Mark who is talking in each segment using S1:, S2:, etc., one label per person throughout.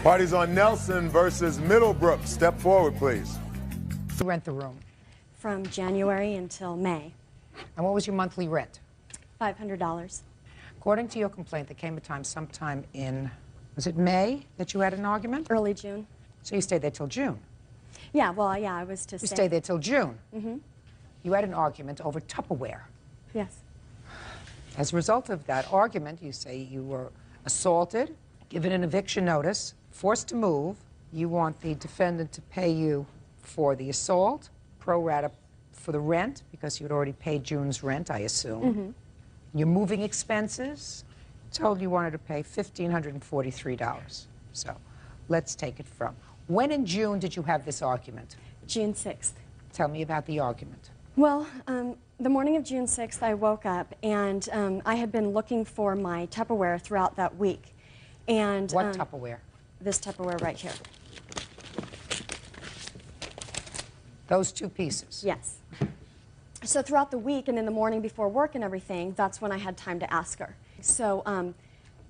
S1: Parties on Nelson versus Middlebrook. Step forward, please.
S2: You rent the room.
S3: From January until May.
S2: And what was your monthly rent?
S3: $500.
S2: According to your complaint, there came a time sometime in, was it May, that you had an argument?
S3: Early June.
S2: So you stayed there till June?
S3: Yeah, well, yeah, I was to
S2: You
S3: stay.
S2: stayed there till June?
S3: Mm-hmm.
S2: You had an argument over Tupperware.
S3: Yes.
S2: As a result of that argument, you say you were assaulted, given an eviction notice, forced to move. You want the defendant to pay you for the assault, pro rata for the rent, because you had already paid June's rent, I assume.
S3: Mm-hmm.
S2: Your moving expenses, told you wanted to pay $1,543. So let's take it from. When in June did you have this argument?
S3: June 6th.
S2: Tell me about the argument.
S3: Well, the morning of June 6th, I woke up, and I had been looking for my Tupperware throughout that week. And
S2: What Tupperware?
S3: This Tupperware right here.
S2: Those two pieces?
S3: Yes. So throughout the week and in the morning before work and everything, that's when I had time to ask her. So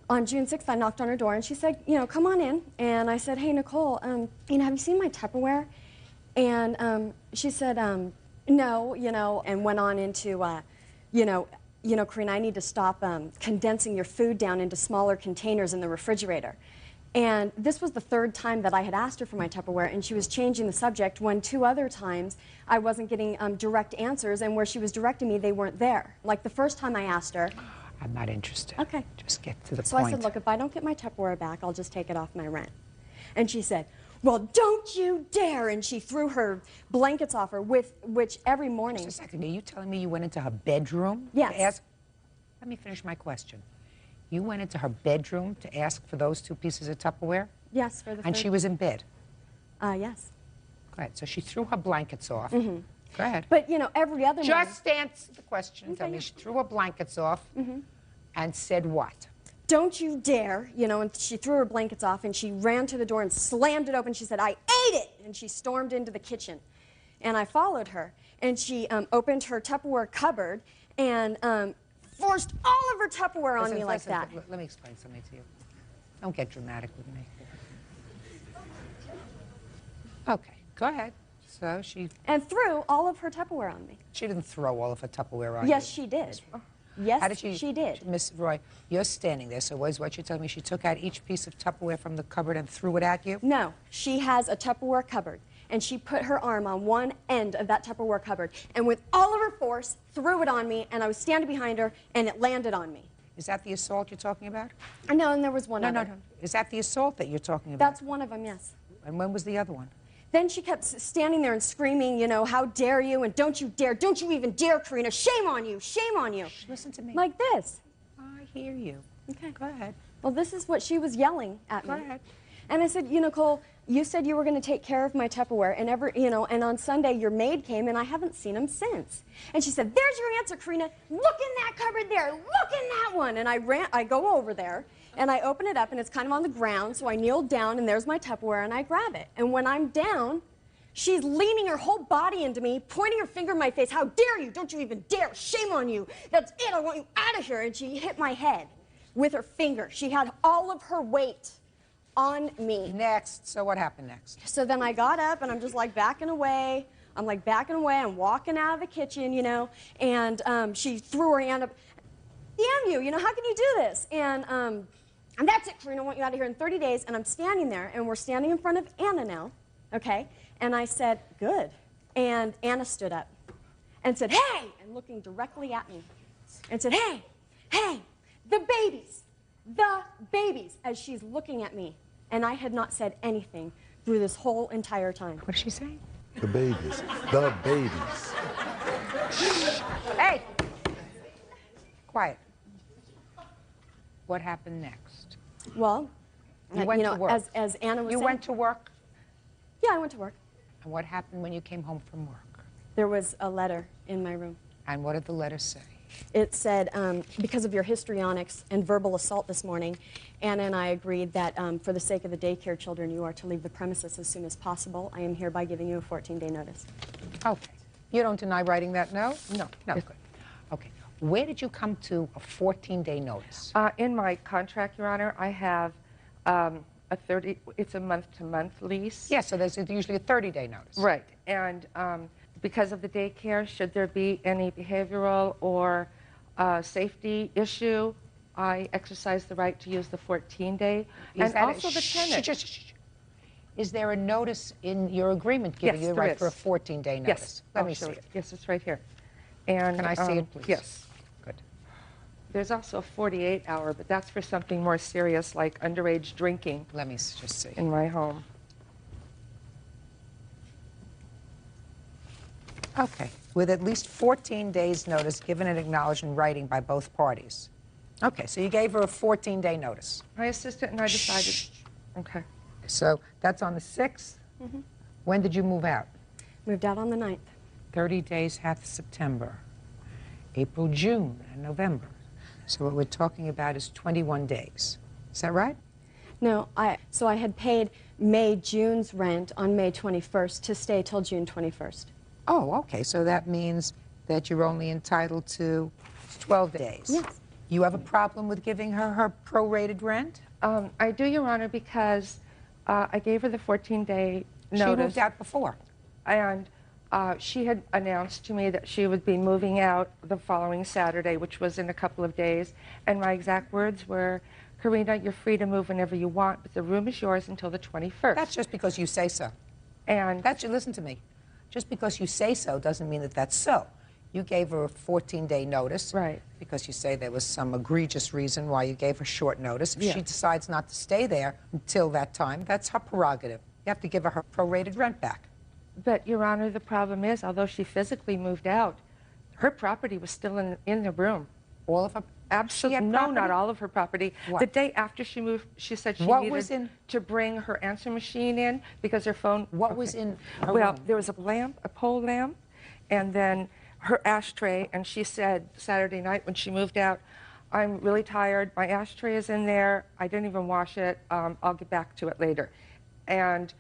S3: on June 6th, I knocked on her door, and she said, you know, come on in. And I said, hey, Nicole, you know, have you seen my Tupperware? And she said, no, you know, and went on into, you know, Karina, I need to stop condensing your food down into smaller containers in the refrigerator. And this was the third time that I had asked her for my Tupperware, and she was changing the subject when 2 other times I wasn't getting direct answers, and where she was directing me, they weren't there. Like the first time I asked her.
S2: I'm not interested.
S3: Okay.
S2: Just get to the point.
S3: So I said, look, if I don't get my Tupperware back, I'll just take it off my rent. And she said, well, don't you dare. And she threw her blankets off her, with which every morning.
S2: Just a second. Are you telling me you went into her bedroom?
S3: Yes.
S2: To ask? Let me finish my question. You went into her bedroom to ask for those 2 pieces of Tupperware?
S3: Yes, for the
S2: And
S3: third.
S2: she was in bed?
S3: Yes.
S2: Go ahead. So she threw her blankets off.
S3: Mm-hmm.
S2: Go ahead.
S3: But, you know, every other morning.
S2: Just answer the question. Tell me, she threw her blankets off and said what?
S3: Don't you dare, you know, and she threw her blankets off, and she ran to the door and slammed it open. She said, I ate it! And she stormed into the kitchen. And I followed her, and she opened her Tupperware cupboard and forced all of her Tupperware on me like that.
S2: Let me explain something to you. Don't get dramatic with me. Okay, go ahead. So she...
S3: And threw all of her Tupperware on me.
S2: She didn't throw all of her Tupperware on you.
S3: Yes, she did. Yes,
S2: How did she
S3: did.
S2: Miss Roy, you're standing there, so what you're telling me, she took out each piece of Tupperware from the cupboard and threw it at you?
S3: No, she has a Tupperware cupboard, and she put her arm on one end of that Tupperware cupboard, and with all of her force, threw it on me, and I was standing behind her, and it landed on me.
S2: Is that the assault you're talking about?
S3: No, and there was one other.
S2: No. Is that the assault that you're talking about?
S3: That's one of them, yes.
S2: And when was the other one?
S3: Then she kept standing there and screaming, you know, how dare you, and don't you dare, don't you even dare, Karina, shame on you, shame on you.
S2: Shh, listen to me.
S3: Like this.
S2: I hear you.
S3: Okay.
S2: Go ahead.
S3: Well, this is what she was yelling at me.
S2: Go ahead.
S3: And I said, you know, Nicole, you said you were going to take care of my Tupperware, and and on Sunday your maid came, and I haven't seen him since. And she said, there's your answer, Karina. Look in that cupboard there. Look in that one. And I go over there, and I open it up, and it's kind of on the ground, so I kneel down, and there's my Tupperware, and I grab it. And when I'm down, she's leaning her whole body into me, pointing her finger in my face. How dare you? Don't you even dare. Shame on you. That's it. I want you out of here. And she hit my head with her finger. She had all of her weight on me.
S2: Next. So what happened next?
S3: So then I got up, and I'm just like backing away. I'm like backing away. I'm walking out of the kitchen, you know, and she threw her hand up. Damn you, know, how can you do this? And that's it, Karina, I want you out of here in 30 days. And I'm standing there, and we're standing in front of Anna now, okay? And I said, good. And Anna stood up and said, hey, and looking directly at me, and said, hey, the babies, as she's looking at me. And I had not said anything through this whole entire time.
S2: What did she say?
S1: The babies. The babies.
S2: Hey! Quiet. What happened next?
S3: Well,
S2: you went to work.
S3: As Anna was saying.
S2: You went to work?
S3: Yeah, I went to work.
S2: And what happened when you came home from work?
S3: There was a letter in my room.
S2: And what did the letter say?
S3: It said, because of your histrionics and verbal assault this morning, Anna and I agreed that for the sake of the daycare children, you are to leave the premises as soon as possible. I am hereby giving you a 14-day notice.
S2: Okay. You don't deny writing that note? No. No, good. Okay. Where did you come to a 14-day notice?
S4: In my contract, Your Honor, I have it's a month-to-month lease.
S2: Yeah, so there's usually a 30-day notice.
S4: Right, and because of the daycare, should there be any behavioral or safety issue, I exercise the right to use the 14-day, and also the tenant.
S2: Is there a notice in your agreement giving you the right for a 14-day notice?
S4: Yes,
S2: Let
S4: I'll
S2: me
S4: show
S2: see
S4: it.
S2: it.
S4: Yes, it's right here. And
S2: Can I see it, please?
S4: Yes.
S2: Good.
S4: There's also a 48-hour, but that's for something more serious like underage drinking
S2: Let me just see.
S4: in my home.
S2: Okay. With at least 14 days' notice given and acknowledged in writing by both parties. Okay, so you gave her a 14-day notice.
S4: I assisted and I decided. Okay.
S2: So that's on the 6th. When did you move out?
S3: Moved out on the 9th.
S2: 30 days, half September, April, June, and November. So what we're talking about is 21 days. Is that right?
S3: No, so I had paid June's rent on May 21st to stay till June 21st.
S2: Oh, okay. So that means that you're only entitled to 12 days.
S3: Yes.
S2: You have a problem with giving her her prorated rent?
S4: I do, Your Honor, because I gave her the 14-day notice.
S2: She moved out before.
S4: And she had announced to me that she would be moving out the following Saturday, which was in a couple of days. And my exact words were, Karina, you're free to move whenever you want, but the room is yours until the 21st.
S2: That's just because you say so.
S4: And
S2: Listen to me. Just because you say so doesn't mean that that's so. You gave her a 14-day notice.
S4: Right.
S2: Because you say there was some egregious reason why you gave her short notice. If
S4: Yeah.
S2: she decides not to stay there until that time, that's her prerogative. You have to give her her prorated rent back.
S4: But, Your Honor, the problem is, although she physically moved out, her property was still in the room.
S2: All of her?
S4: Absolutely. No, not all of her property.
S2: What?
S4: The day after she moved, she said she
S2: What
S4: needed
S2: was in-
S4: to bring her answer machine in because her phone...
S2: What was in her
S4: Well,
S2: room?
S4: there was a lamp, a pole lamp, and then her ashtray, and she said Saturday night when she moved out, I'm really tired, my ashtray is in there, I didn't even wash it, I'll get back to it later. And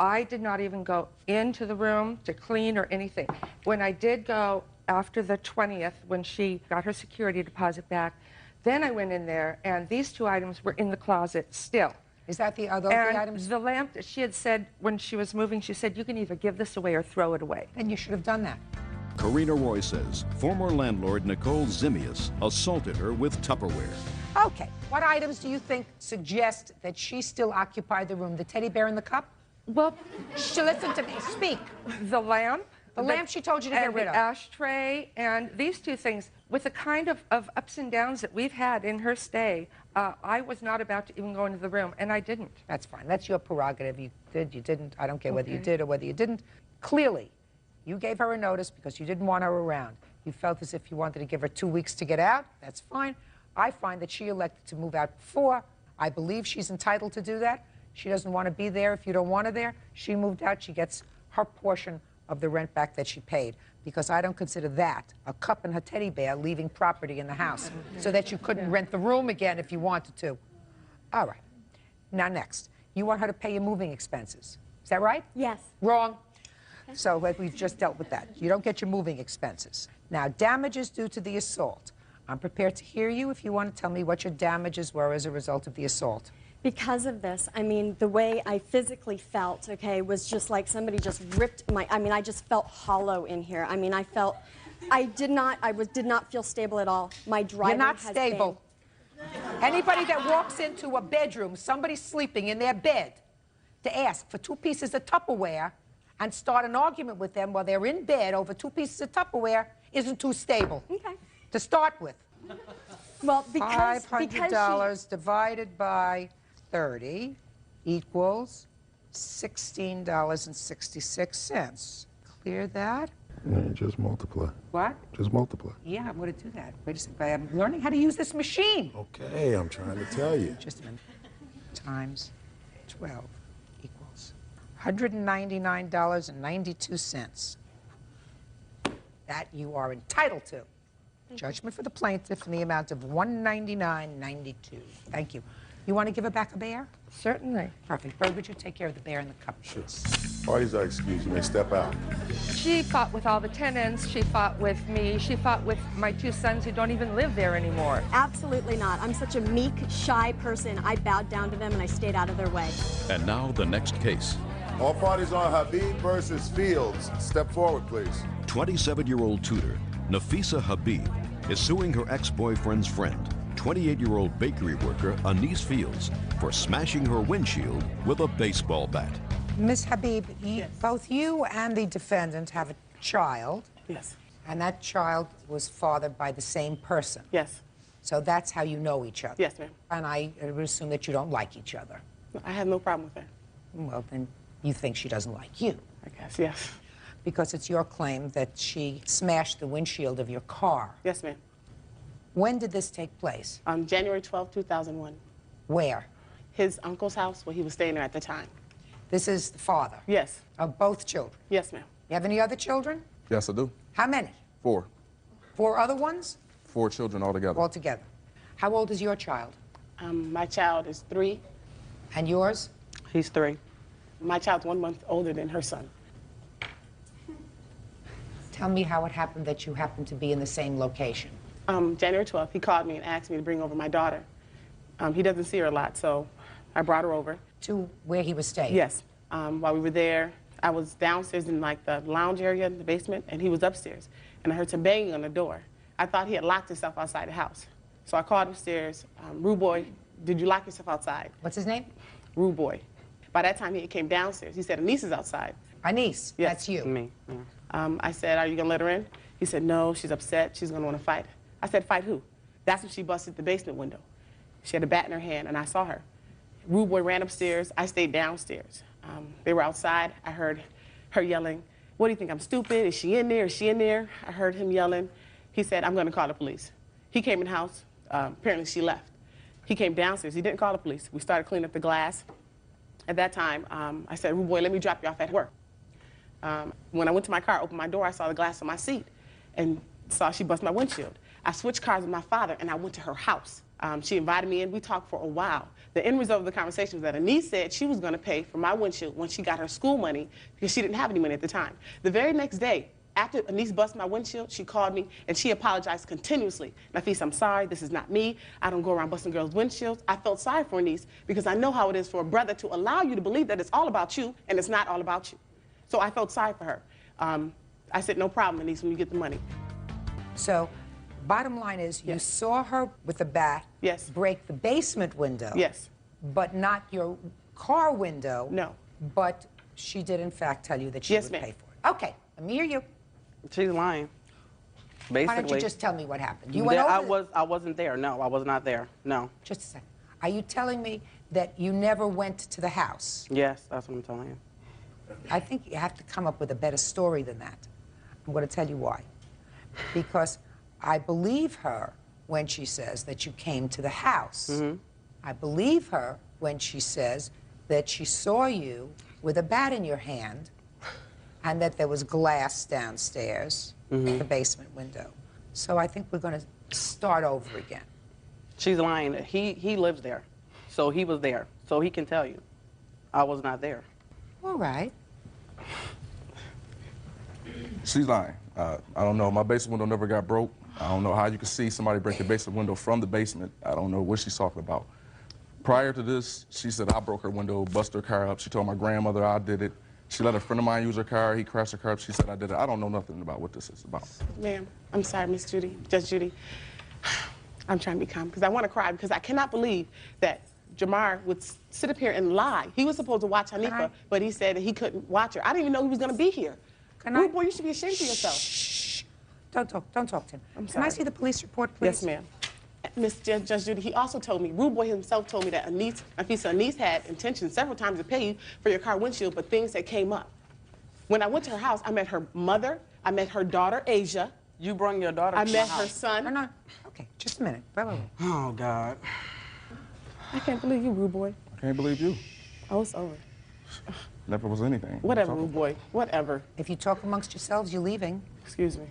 S4: I did not even go into the room to clean or anything. When I did go after the 20th, when she got her security deposit back, then I went in there, and these two items were in the closet still.
S2: Is that are those
S4: And
S2: the items?
S4: the lamp that she had said when she was moving, she said, you can either give this away or throw it away.
S2: Then you should have done that.
S5: Karina Roy says former landlord Nicole Zimius assaulted her with Tupperware.
S2: Okay. What items do you think suggest that she still occupied the room? The teddy bear and the cup?
S4: Well,
S2: Listen to me. Speak.
S4: the lamp.
S2: The lamp she told you to get rid of.
S4: The ashtray, and these two things, with the kind of ups and downs that we've had in her stay, I was not about to even go into the room, and I didn't.
S2: That's fine. That's your prerogative. You did, you didn't. I don't care whether you
S4: Okay.
S2: did or whether you didn't. Clearly, you gave her a notice because you didn't want her around. You felt as if you wanted to give her 2 weeks to get out. That's fine. I find that she elected to move out before. I believe she's entitled to do that. She doesn't want to be there if you don't want her there. She moved out. She gets her portion of the rent back that she paid, because I don't consider that, a cup and her teddy bear, leaving property in the house so that you couldn't rent the room again if you wanted to. All right. Now, next, you want her to pay your moving expenses. Is that right?
S3: Yes.
S2: Wrong. So we've just dealt with that. You don't get your moving expenses. Now, damages due to the assault. I'm prepared to hear you if you want to tell me what your damages were as a result of the assault.
S3: Because of this, I mean, the way I physically felt, okay, was just like somebody just ripped my, I mean, I just felt hollow in here. I mean, I did not feel stable at all. My driving
S2: You're not
S3: has
S2: stable. Anybody that walks into a bedroom, somebody sleeping in their bed, to ask for 2 pieces of Tupperware and start an argument with them while they're in bed over 2 pieces of Tupperware isn't too stable.
S3: Okay.
S2: To start with.
S3: Well, because
S2: $500 divided by 30 equals $16.66. Clear that?
S1: Yeah, just multiply.
S2: What?
S1: Just multiply.
S2: Yeah, I'm going to do that. Wait a second. I'm learning how to use this machine.
S1: Okay, I'm trying to tell you.
S2: Just a minute. Times 12 equals $199.92. That you are entitled to. Judgment for the plaintiff in the amount of $199.92. Thank you. You want to give her back a bear?
S4: Certainly.
S2: Perfect. Bird, would you take care of the bear and the cup?
S1: Sure. Parties are excused. You may step out.
S4: She fought with all the tenants. She fought with me. She fought with my 2 sons who don't even live there anymore.
S3: Absolutely not. I'm such a meek, shy person. I bowed down to them and I stayed out of their way.
S5: And now the next case.
S1: All parties on Habib versus Fields. Step forward, please.
S5: 27-year-old tutor Nafisa Habib is suing her ex-boyfriend's friend, 28-year-old bakery worker Anise Fields, for smashing her windshield with a baseball bat.
S2: Ms. Habib, both you and the defendant have a child.
S6: Yes.
S2: And that child was fathered by the same person.
S6: Yes.
S2: So that's how you know each other.
S6: Yes, ma'am.
S2: And I would assume that you don't like each other.
S6: I have no problem with her.
S2: Well, then you think she doesn't like you.
S6: I guess, yes.
S2: Because it's your claim that she smashed the windshield of your car.
S6: Yes, ma'am.
S2: When did this take place?
S6: On January 12, 2001.
S2: Where?
S6: His uncle's house where he was staying there at the time.
S2: This is the father
S6: Yes.
S2: of both children.
S6: Yes, ma'am.
S2: You have any other children?
S7: Yes, I do.
S2: How many?
S7: 4.
S2: 4 other ones?
S7: 4 children altogether.
S2: Altogether. How old is your child?
S6: My child is 3.
S2: And yours?
S6: He's 3. My child's 1 month older than her son.
S2: Tell me how it happened that you happened to be in the same location.
S6: January 12th, he called me and asked me to bring over my daughter. He doesn't see her a lot, so I brought her over.
S2: To where he was staying?
S6: Yes. While we were there, I was downstairs in like the lounge area in the basement, and he was upstairs. And I heard some banging on the door. I thought he had locked himself outside the house. So I called upstairs, Rude Boy, did you lock yourself outside?
S2: What's his name?
S6: Rude Boy. By that time, he came downstairs. He said, Anise is outside.
S2: Anise,
S6: Yes.
S2: that's you.
S6: Me. Yeah. I said, are you gonna let her in? He said, no, she's upset. She's gonna wanna fight. I said, fight who? That's when she busted the basement window. She had a bat in her hand, and I saw her. Rude Boy ran upstairs. I stayed downstairs. They were outside. I heard her yelling, what do you think, I'm stupid? Is she in there? Is she in there? I heard him yelling. He said, I'm gonna call the police. He came in the house. Apparently she left. He came downstairs. He didn't call the police. We started cleaning up the glass. At that time, I said, Rude Boy, let me drop you off at work. When I went to my car, opened my door, I saw the glass on my seat and saw she bust my windshield. I switched cars with my father and I went to her house. She invited me in. We talked for a while. The end result of the conversation was that Anise said she was going to pay for my windshield when she got her school money because she didn't have any money at the time. The very next day, after Anise busted my windshield, she called me and she apologized continuously. Nafisa, I'm sorry, this is not me. I don't go around busting girls' windshields. I felt sorry for Anise because I know how it is for a brother to allow you to believe that it's all about you and it's not all about you. So I felt sorry for her. I said, no problem, Anise, when you get the money.
S2: So, bottom line is, you saw her with a bat
S6: Yes.
S2: break the basement window.
S6: Yes.
S2: But not your car window.
S6: No.
S2: But she did, in fact, tell you that she
S6: Yes,
S2: would
S6: ma'am.
S2: pay for it. Okay, let me hear you.
S8: She's lying. Basically.
S2: Why don't you just tell me what happened? You went over
S8: I wasn't there. No, I was not there. No.
S2: Just a second. Are you telling me that you never went to the house?
S8: Yes, that's what I'm telling you.
S2: I think you have to come up with a better story than that. I'm going to tell you why. Because I believe her when she says that you came to the house.
S8: Mm-hmm.
S2: I believe her when she says that she saw you with a bat in your hand and that there was glass downstairs at the basement window. So I think we're going to start over again.
S8: She's lying. He lives there, so he was there, so he can tell you. I was not there.
S2: All right.
S7: She's lying. I don't know. My basement window never got broke. I don't know how you could see somebody break the basement window from the basement. I don't know what she's talking about. Prior to this, she said I broke her window, busted her car up. She told my grandmother I did it. She let a friend of mine use her car. He crashed her car up. She said I did it. I don't know nothing about what this is about.
S6: Ma'am, I'm sorry, Miss Judy, Judge Judy. I'm trying to be calm because I want to cry because I cannot believe that Jamar would sit up here and lie. He was supposed to watch Hanifa, but he said that he couldn't watch her. I didn't even know he was going to be here. Rude Boy, you should be ashamed of yourself.
S2: Shh. Don't talk to him.
S6: I'm
S2: Can I
S6: sorry.
S2: see the police report, please?
S6: Yes, ma'am. Miss Judge Judy, he also told me, Rude Boy himself told me that Anise had intentions several times to pay you for your car windshield, but things that came up. When I went to her house, I met her mother, I met her daughter, Asia.
S8: You brought your daughter
S6: I
S8: to
S6: met
S8: my
S6: her
S8: house.
S6: son.
S2: No. Okay, just a minute. Wait.
S8: Oh, God.
S6: I can't believe you, Rude Boy.
S7: I can't believe you.
S6: Oh, it's over.
S7: Never was anything.
S6: Whatever, Rude Boy. Whatever.
S2: If you talk amongst yourselves, you're leaving.
S6: Excuse me.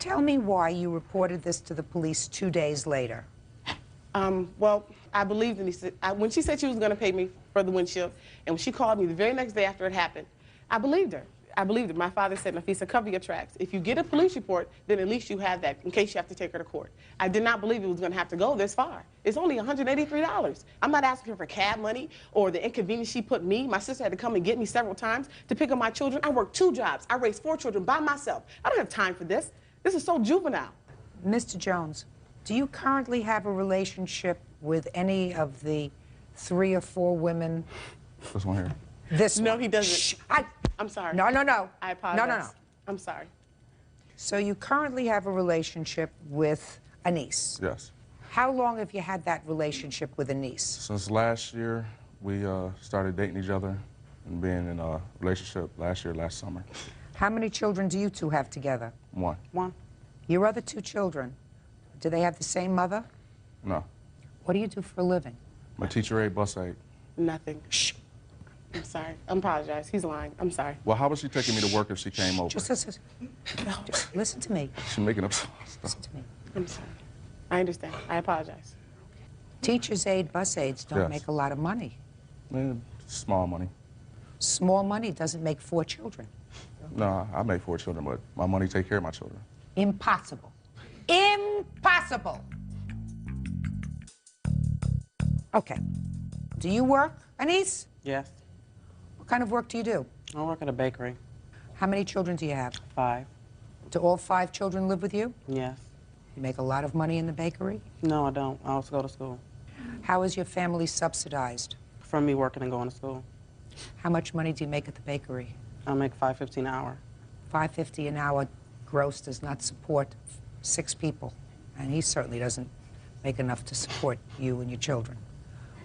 S2: Tell me why you reported this to the police 2 days later.
S6: Well, I believed Denise. When she said she was going to pay me for the windshield, and when she called me the very next day after it happened, I believed her. I believed it. My father said, Nafisa, cover your tracks. If you get a police report, then at least you have that in case you have to take her to court. I did not believe it was going to have to go this far. It's only $183. I'm not asking her for cab money or the inconvenience she put me. My sister had to come and get me several times to pick up my children. I work 2 jobs. I raised 4 children by myself. I don't have time for this. This is so juvenile.
S2: Mr. Jones, do you currently have a relationship with any of the 3 or 4 women?
S7: This one here.
S2: This
S6: No,
S2: one.
S6: he doesn't.
S2: Shh,
S6: I'm sorry.
S2: No, no, no.
S6: I apologize.
S2: No, no, no.
S6: I'm sorry.
S2: So you currently have a relationship with a niece.
S7: Yes.
S2: How long have you had that relationship with a niece?
S7: Since last year, we started dating each other and being in a relationship last summer.
S2: How many children do you 2 have together?
S7: 1.
S8: 1.
S2: Your other 2 children, do they have the same mother?
S7: No.
S2: What do you do for a living?
S7: My teacher aide, bus aide.
S6: Nothing.
S2: Shh.
S6: I'm sorry. I apologize. He's lying. I'm sorry.
S7: Well, how was she taking me to work if she came over?
S2: Just listen to me.
S7: She's making up stuff.
S2: Listen to me.
S6: I'm sorry. I understand. I apologize.
S2: Teachers' aid, bus aides don't
S7: Yes.
S2: make a lot of money.
S7: Small money.
S2: Small money doesn't make 4 children.
S7: No, I make 4 children, but my money take care of my children.
S2: Impossible. Impossible. Okay. Do you work, Anise?
S8: Yes.
S2: What kind of work do you do?
S8: I work at a bakery.
S2: How many children do you have?
S8: 5.
S2: Do all 5 children live with you?
S8: Yes.
S2: You make a lot of money in the bakery?
S8: No, I don't. I also go to school.
S2: How is your family subsidized?
S8: From me working and going to school.
S2: How much money do you make at the bakery?
S8: I make $5.50 an hour.
S2: $5.50 an hour gross does not support 6 people, and he certainly doesn't make enough to support you and your children.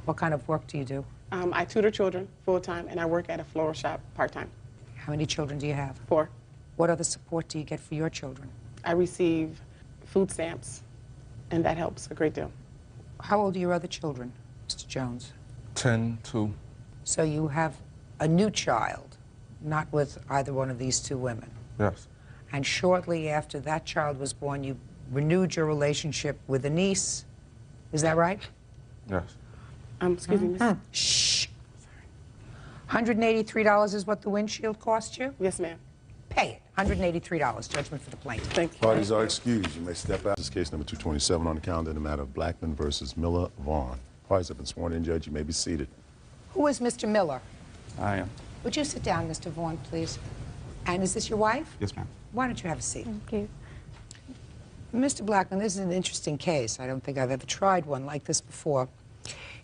S2: What kind of work do you do?
S6: I tutor children full-time, and I work at a floral shop part-time.
S2: How many children do you have?
S6: 4.
S2: What other support do you get for your children?
S6: I receive food stamps, and that helps a great deal.
S2: How old are your other children, Mr. Jones?
S7: 10, 2.
S2: So you have a new child, not with either one of these 2 women.
S7: Yes.
S2: And shortly after that child was born, you renewed your relationship with a niece. Is that right?
S7: Yes.
S6: Excuse me, Miss.
S2: Shh. $183 is what the windshield cost you?
S6: Yes, ma'am.
S2: Pay it. $183, judgment for the plaintiff.
S6: Thank you.
S9: Parties are excused. You may step out. This is case number 227 on the calendar in the matter of Blackman versus Miller Vaughn. Parties have been sworn in, Judge. You may be seated.
S2: Who is Mr. Miller?
S10: I am.
S2: Would you sit down, Mr. Vaughn, please? And is this your wife?
S10: Yes, ma'am.
S2: Why don't you have a seat?
S3: Thank you.
S2: Mr. Blackman, this is an interesting case. I don't think I've ever tried one like this before.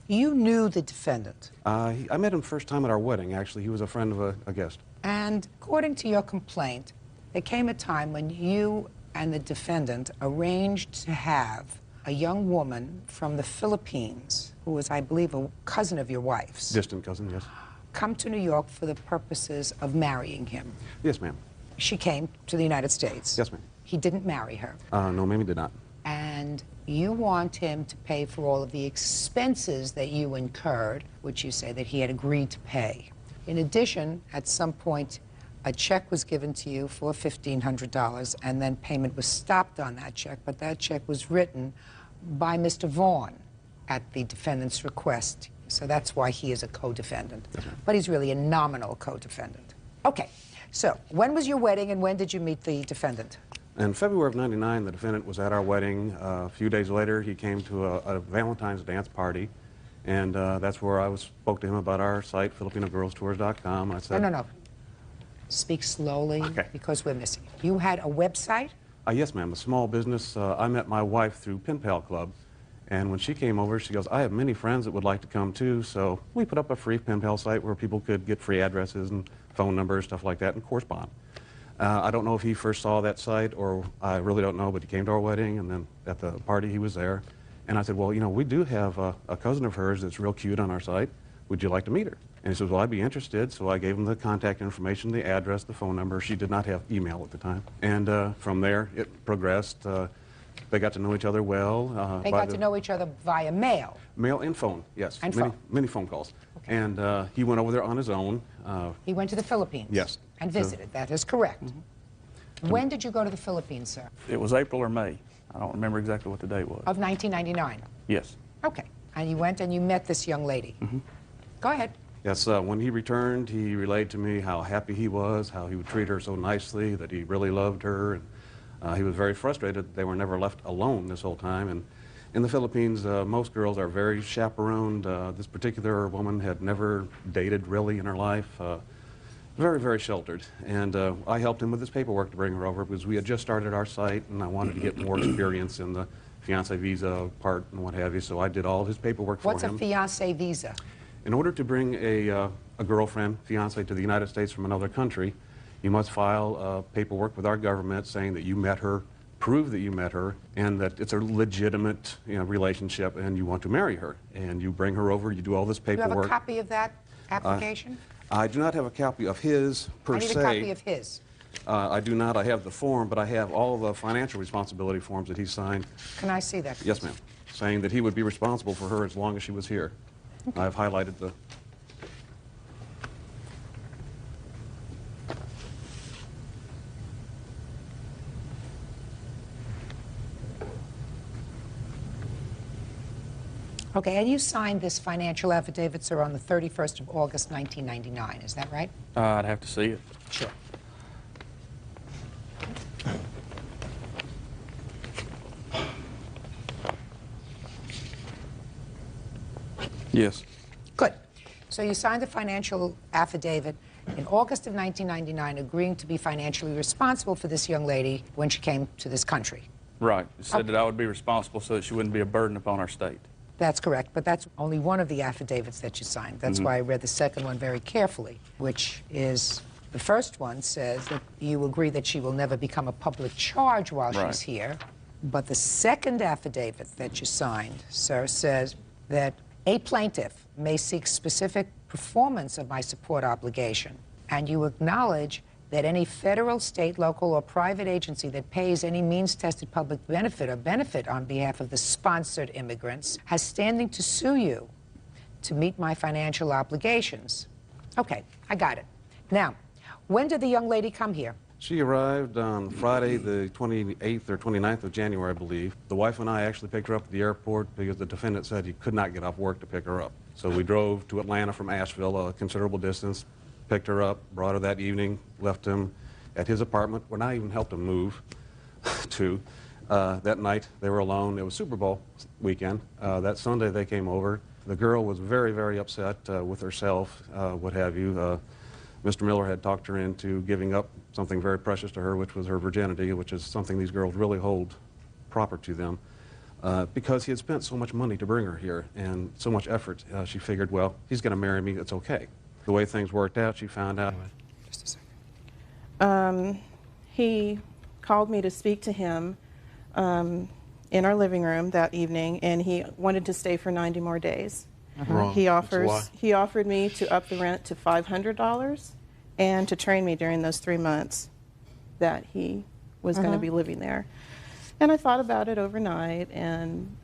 S2: You knew the defendant.
S10: I met him first time at our wedding, actually. He was a friend of a guest.
S2: And according to your complaint, there came a time when you and the defendant arranged to have a young woman from the Philippines, who was, I believe, a cousin of your wife's,
S10: Distant cousin, yes.
S2: come to New York for the purposes of marrying him.
S10: Yes, ma'am.
S2: She came to the United States.
S10: Yes, ma'am.
S2: He didn't marry her.
S10: No, ma'am, he did not.
S2: And you want him to pay for all of the expenses that you incurred, which you say that he had agreed to pay. In addition, at some point, a check was given to you for $1,500, and then payment was stopped on that check, but that check was written by Mr. Vaughn at the defendant's request. So that's why he is a co-defendant. But he's really a nominal co-defendant. Okay, so when was your wedding, and when did you meet the defendant?
S10: In February of '99, the defendant was at our wedding. A few days later, he came to a Valentine's dance party, and that's where I spoke to him about our site, FilipinoGirlsTours.com. I said,
S2: No. Speak slowly,
S10: Okay.
S2: because we're missing. You had a website?
S10: Yes, ma'am, a small business. I met my wife through Pen Pal Club, and when she came over, she goes, I have many friends that would like to come too, so we put up a free Pen Pal site where people could get free addresses and phone numbers, stuff like that, and correspond. I don't know if he first saw that site, or I really don't know, but he came to our wedding, and then at the party he was there. And I said, well, you know, we do have a cousin of hers that's real cute on our site. Would you like to meet her? And he says, well, I'd be interested. So I gave him the contact information, the address, the phone number. She did not have email at the time. And from there, it progressed. They got to know each other well.
S2: They got to know each other via mail.
S10: Mail and phone, yes.
S2: And
S10: many,
S2: phone.
S10: Many phone calls.
S2: Okay.
S10: And he went over there on his own.
S2: He went to the Philippines?
S10: Yes.
S2: And
S10: So-
S2: visited. That is correct. When did you go to the Philippines, sir?
S11: It was April or May. I don't remember exactly what the date was.
S2: Of 1999?
S11: Yes.
S2: Okay. And you went and you met this young lady. Go ahead.
S10: Yes, when he returned, he relayed to me how happy he was, how he would treat her so nicely, that he really loved her. And he was very frustrated that they were never left alone this whole time. And in the Philippines, most girls are very chaperoned. This particular woman had never dated really in her life. Very, very sheltered. And I helped him with his paperwork to bring her over because we had just started our site and I wanted to get more experience in the fiancé visa part and what have you. So I did all of his paperwork for him.
S2: What's a fiancé visa?
S10: In order to bring a girlfriend, fiancé to the United States from another country, you must file paperwork with our government saying that you met her, prove that you met her, and that it's a legitimate relationship and you want to marry her. And you bring her over, you do all this paperwork.
S2: Do you have a copy of that application?
S10: I do not have a copy of his, per se.
S2: I need a copy of his.
S10: I do not. I have the form, but I have all the financial responsibility forms that he signed.
S2: Can I see that?
S10: Yes, ma'am. Saying that he would be responsible for her as long as she was here. Okay. I've highlighted the...
S2: Okay, and you signed this financial affidavit, sir, on the 31st of August, 1999. Is that right?
S11: I'd have to see it.
S2: Sure.
S11: Yes.
S2: Good. So you signed a financial affidavit in August of 1999 agreeing to be financially responsible for this young lady when she came to this country.
S11: Right. It said that I would be responsible so that she wouldn't be a burden upon our state.
S2: That's correct, but that's only one of the affidavits that you signed. That's why I read the second one very carefully, which is, the first one says that you agree that she will never become a public charge while she's here, but the second affidavit that you signed, sir, says that a plaintiff may seek specific performance of my support obligation, and you acknowledge that any federal, state, local, or private agency that pays any means-tested public benefit or benefit on behalf of the sponsored immigrants has standing to sue you to meet my financial obligations. Okay, I got it. Now, when did the young lady come here?
S10: She arrived on Friday, the 28th or 29th of January, I believe. The wife and I actually picked her up at the airport because the defendant said he could not get off work to pick her up. So we drove to Atlanta from Asheville, a considerable distance, picked her up, brought her that evening, left him at his apartment, where I even helped him move to. That night, they were alone. It was Super Bowl weekend. That Sunday, they came over. The girl was very, very upset with herself, what have you. Mr. Miller had talked her into giving up something very precious to her, which was her virginity, which is something these girls really hold proper to them. Because he had spent so much money to bring her here and so much effort, she figured, well, he's going to marry me, it's okay. The way things worked out, she found out.
S6: Just a second. He called me to speak to him in our living room that evening, and he wanted to stay for 90 more days.
S11: Wrong.
S6: He offered me to up the rent to $500 and to train me during those 3 months that he was going to be living there. And I thought about it overnight, and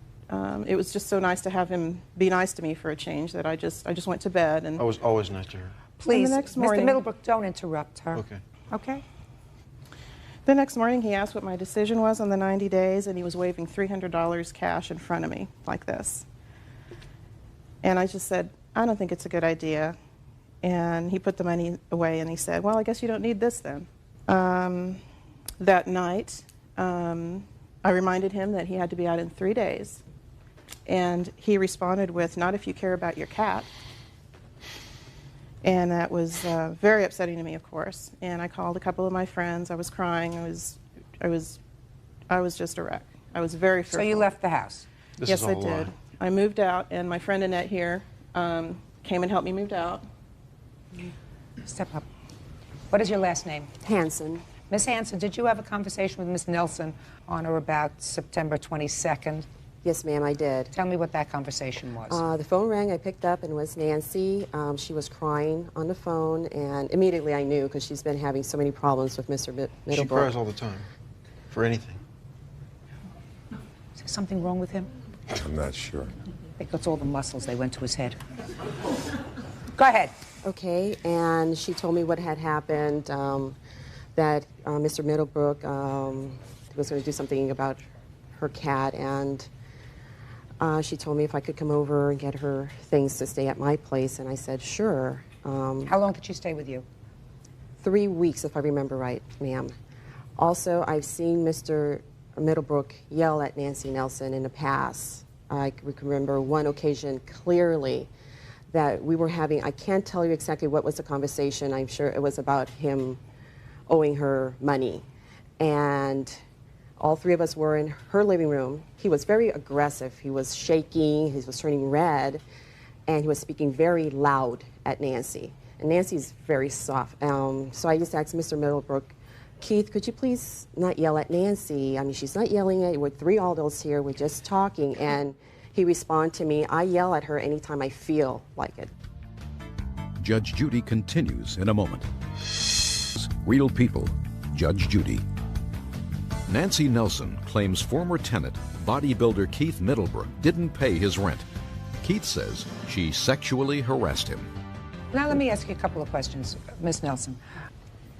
S6: it was just so nice to have him be nice to me for a change that I just went to bed. And
S12: I was always nice to her.
S2: Please,
S6: the next morning,
S2: Mr. Middlebrook, don't interrupt her.
S12: Okay.
S2: Okay?
S6: The next morning, he asked what my decision was on the 90 days, and he was waving $300 cash in front of me like this. And I just said, I don't think it's a good idea. And he put the money away, and he said, well, I guess you don't need this then. That night, I reminded him that he had to be out in 3 days. And he responded with, not if you care about your cat. And that was very upsetting to me, of course. And I called a couple of my friends. I was crying. I was just a wreck. I was very fearful.
S2: So you left the house?
S6: Yes, I did. I moved out, and my friend Annette here came and helped me move out.
S2: Step up. What is your last name?
S13: Hanson.
S2: Miss Hanson, did you have a conversation with Miss Nelson on or about September 22nd?
S13: Yes, ma'am, I did.
S2: Tell me what that conversation was.
S13: The phone rang, I picked up, and it was Nancy. She was crying on the phone, and immediately I knew because she's been having so many problems with Mr. Middlebrook.
S12: She cries all the time, for anything.
S2: Is there something wrong with him?
S9: I'm not sure.
S2: I think it's all the muscles, they went to his head. Go ahead.
S13: Okay, and she told me what had happened, that Mr. Middlebrook was going to do something about her cat, and She told me if I could come over and get her things to stay at my place, and I said, sure.
S2: How long did she stay with you?
S13: 3 weeks, if I remember right, ma'am. Also, I've seen Mr. Middlebrook yell at Nancy Nelson in the past. I can remember one occasion clearly that we were having, I can't tell you exactly what was the conversation. I'm sure it was about him owing her money. And all three of us were in her living room. He was very aggressive. He was shaking, he was turning red, and he was speaking very loud at Nancy. And Nancy's very soft. So I just asked Mr. Middlebrook, Keith, could you please not yell at Nancy? I mean, she's not yelling at you. We're three adults here. We're just talking. And he responded to me, I yell at her anytime I feel like it.
S5: Judge Judy continues in a moment. Real people, Judge Judy. Nancy Nelson claims former tenant, bodybuilder Keith Middlebrook, didn't pay his rent. Keith says she sexually harassed him.
S2: Now let me ask you a couple of questions, Ms. Nelson.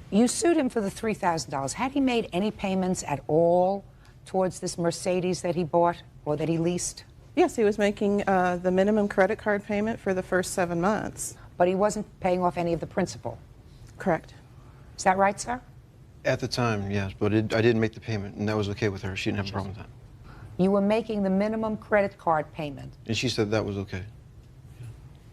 S2: You sued him for the $3,000. Had he made any payments at all towards this Mercedes that he bought or that he leased?
S14: Yes, he was making the minimum credit card payment for the first 7 months.
S2: But he wasn't paying off any of the principal?
S14: Correct.
S2: Is that right, sir?
S12: At the time, yes, but I didn't make the payment, and that was okay with her. She didn't have a problem with that.
S2: You were making the minimum credit card payment.
S12: And she said that was okay.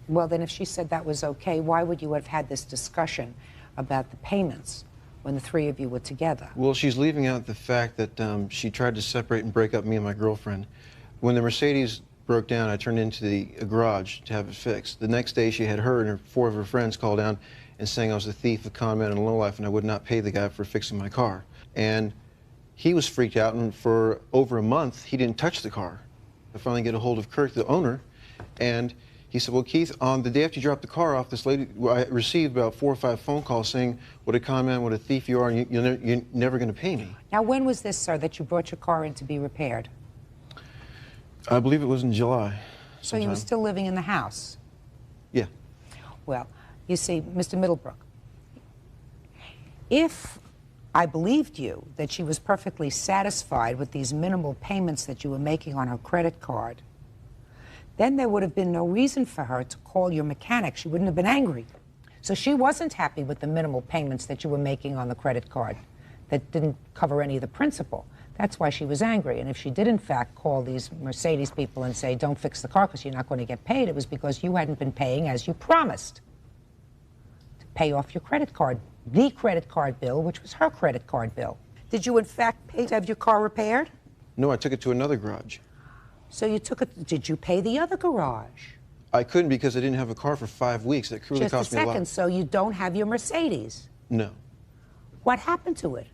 S2: Well, then if she said that was okay, why would you have had this discussion about the payments when the three of you were together?
S12: Well, she's leaving out the fact that she tried to separate and break up me and my girlfriend. When the Mercedes broke down, I turned into the garage to have it fixed. The next day, she had her and 4 of her friends call down and saying I was a thief, a con man, and a lowlife, and I would not pay the guy for fixing my car. And he was freaked out, and for over a month, he didn't touch the car. I finally get a hold of Kirk, the owner, and he said, well, Keith, on the day after you dropped the car off, this lady, I received about 4 or 5 phone calls saying, what a con man, what a thief you are, and you're never going to pay me.
S2: Now, when was this, sir, that you brought your car in to be repaired?
S12: I believe it was in July.
S2: So you were still living in the house?
S12: Yeah.
S2: Well, you see, Mr. Middlebrook, if I believed you that she was perfectly satisfied with these minimal payments that you were making on her credit card, then there would have been no reason for her to call your mechanic. She wouldn't have been angry. So she wasn't happy with the minimal payments that you were making on the credit card that didn't cover any of the principal. That's why she was angry. And if she did, in fact, call these Mercedes people and say, don't fix the car because you're not going to get paid, it was because you hadn't been paying as you promised to pay off your credit card, the credit card bill, which was her credit card bill. Did you, in fact, pay to have your car repaired?
S12: No, I took it to another garage.
S2: So you took it, did you pay the other garage?
S12: I couldn't because I didn't have a car for 5 weeks. That really cost me a lot.
S2: Just a second, so you don't have your Mercedes?
S12: No.
S2: What happened to it?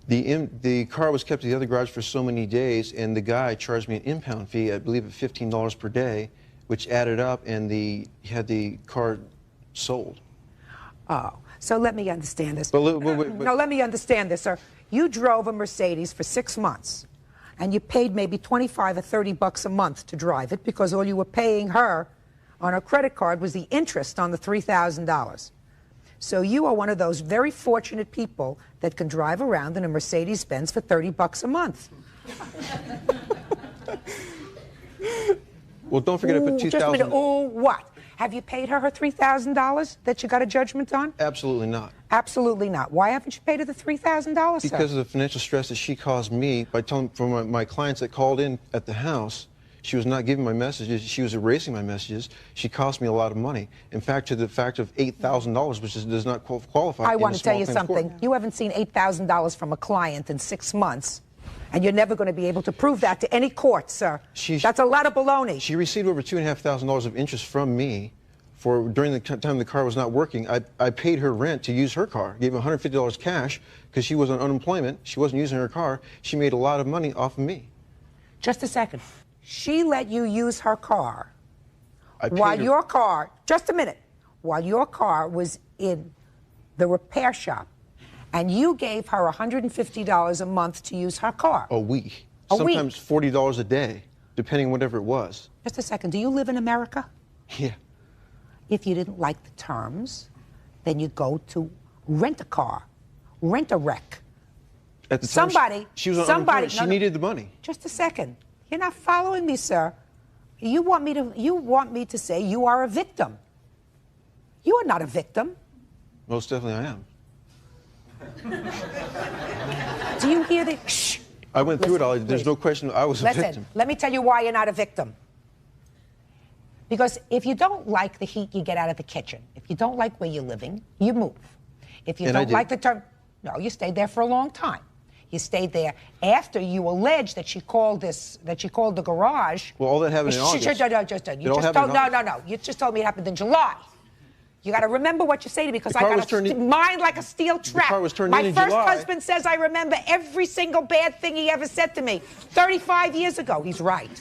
S12: The car was kept at the other garage for so many days, and the guy charged me an impound fee, I believe at $15 per day, which added up, and he had the car sold.
S2: Oh, so let me understand this.
S12: But
S2: no, let me understand this, sir. You drove a Mercedes for 6 months, and you paid maybe 25 or 30 bucks a month to drive it because all you were paying her on her credit card was the interest on the $3,000. So you are one of those very fortunate people that can drive around in a Mercedes-Benz for 30 bucks a month.
S12: Well, don't forget I put $2,000.
S2: Just a minute. Oh, what? Have you paid her $3,000 that you got a judgment on?
S12: Absolutely not.
S2: Absolutely not. Why haven't you paid her the $3,000, sir?
S12: Because of the financial stress that she caused me by telling from my clients that called in at the house. She was not giving my messages. She was erasing my messages. She cost me a lot of money. In fact, to the fact of $8,000, which does not qualify.
S2: I want to tell you something. You haven't seen $8,000 from a client in 6 months, and you're never going to be able to prove that to any court, sir. That's a lot of baloney.
S12: She received over $2,500 of interest from me for during the time the car was not working. I paid her rent to use her car. Gave her $150 cash because she was on unemployment. She wasn't using her car. She made a lot of money off of me.
S2: Just a second. She let you use her car while your car, just a minute, while your car was in the repair shop, and you gave her $150 a month to use her car.
S12: A week. Sometimes $40 a day, depending on whatever it was.
S2: Just a second. Do you live in America?
S12: Yeah.
S2: If you didn't like the terms, then you go to rent a car, rent a wreck.
S12: At the time,
S2: somebody,
S12: she was on unemployment. She needed the money.
S2: Just a second. You're not following me, sir. You want me to say you are a victim. You are not a victim.
S12: Most definitely I am.
S2: Do you hear the shh?
S12: I went through it all.
S2: Listen,
S12: There's
S2: please.
S12: no question I was a victim.
S2: Listen, let me tell you why you're not a victim. Because if you don't like the heat you get out of the kitchen, if you don't like where you're living, you move. If you don't like the term, no, you stayed there for a long time. You stayed there after you alleged that she called the garage.
S12: Well, all that happened in August.
S2: No. You just told me it happened in July. You got to remember what you say to me because I got a mind like a steel trap.
S12: The car was turned
S2: My
S12: in
S2: first
S12: July.
S2: husband says I remember every single bad thing he ever said to me 35 years ago. He's right.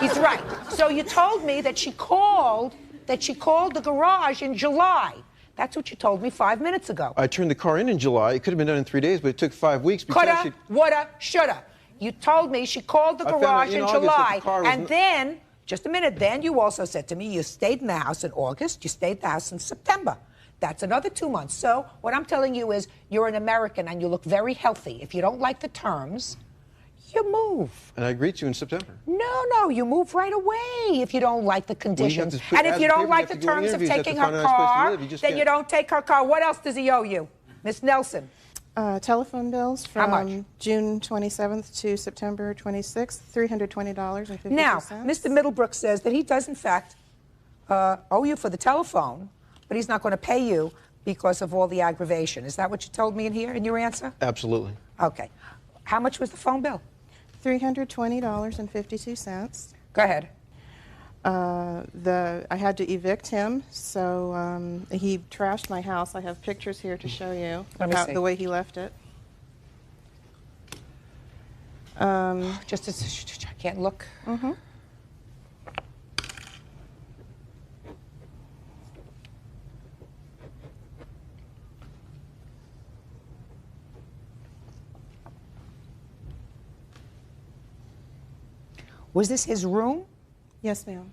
S2: He's right. So you told me that she called the garage in July. That's what you told me 5 minutes ago.
S12: I turned the car in July. It could have been done in 3 days, but it took 5 weeks because
S2: Coulda, woulda, shoulda. You told me she called the garage in July, and then, just a minute, then you also said to me you stayed in the house in August, you stayed in the house in September. That's another 2 months. So what I'm telling you is you're an American and you look very healthy. If you don't like the terms, you move.
S12: And I agreed to in September.
S2: No, you move right away if you don't like the conditions. And if you don't like the terms of taking her car, then you don't take her car. What else does he owe you? Miss Nelson.
S14: Telephone bills from
S2: How much?
S14: June 27th to September 26th, $320.52.
S2: Now, Mr. Middlebrook says that he does, in fact, owe you for the telephone, but he's not going to pay you because of all the aggravation. Is that what you told me in here in your answer?
S12: Absolutely.
S2: Okay. How much was the phone bill?
S14: $320.52.
S2: Go ahead.
S14: I had to evict him, so he trashed my house. I have pictures here to show you about the way he left it.
S2: Just as I can't look.
S14: Mm-hmm.
S2: Was this his room?
S14: Yes, ma'am.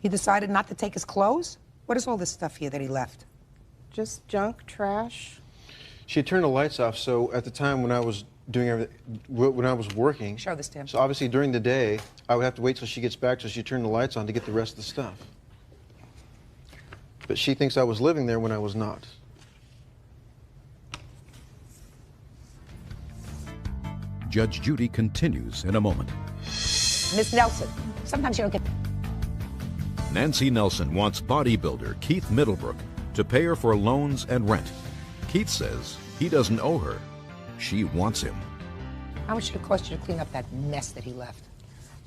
S2: He decided not to take his clothes? What is all this stuff here that he left?
S14: Just junk, trash.
S12: She had turned the lights off, so at the time when I was doing everything, when I was working.
S2: Show this to him.
S12: So obviously during the day, I would have to wait till she gets back till she turned the lights on to get the rest of the stuff. But she thinks I was living there when I was not.
S5: Judge Judy continues in a moment.
S2: Miss Nelson, sometimes you don't get...
S5: Nancy Nelson wants bodybuilder Keith Middlebrook to pay her for loans and rent. Keith says he doesn't owe her. She wants him.
S2: How much did it cost you to clean up that mess that he left?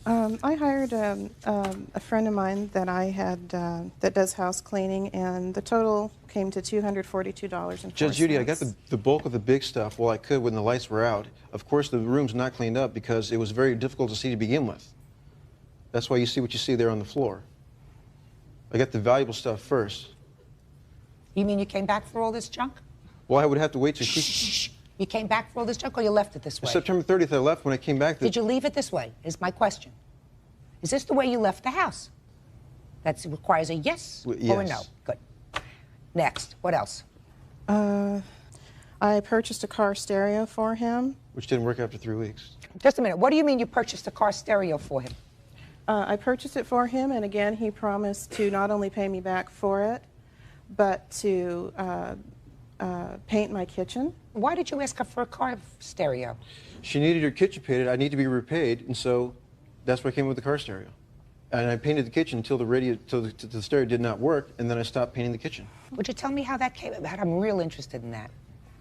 S14: I hired a friend of mine that I had that does house cleaning, and the total came to $242.04.
S12: Judge Judy, I got the bulk of the big stuff while I could when the lights were out. Of course, the room's not cleaned up because it was very difficult to see to begin with. That's why you see what you see there on the floor. I got the valuable stuff first.
S2: You mean you came back for all this junk?
S12: Well, I would have to wait till
S2: You came back for all this junk, or you left it this way?
S12: September 30th, I left. When I came back...
S2: Did you leave it this way, is my question. Is this the way you left the house? That requires a yes or a no. Good. Next, what else?
S14: I purchased a car stereo for him.
S12: Which didn't work after 3 weeks.
S2: Just a minute. What do you mean you purchased a car stereo for him?
S14: I purchased it for him, and again, he promised to not only pay me back for it, but to paint my kitchen.
S2: Why did you ask her for a car stereo?
S12: She needed her kitchen painted. I need to be repaid, and so that's why I came with the car stereo. And I painted the kitchen until the stereo did not work, and then I stopped painting the kitchen.
S2: Would you tell me how that came about? I'm real interested in that.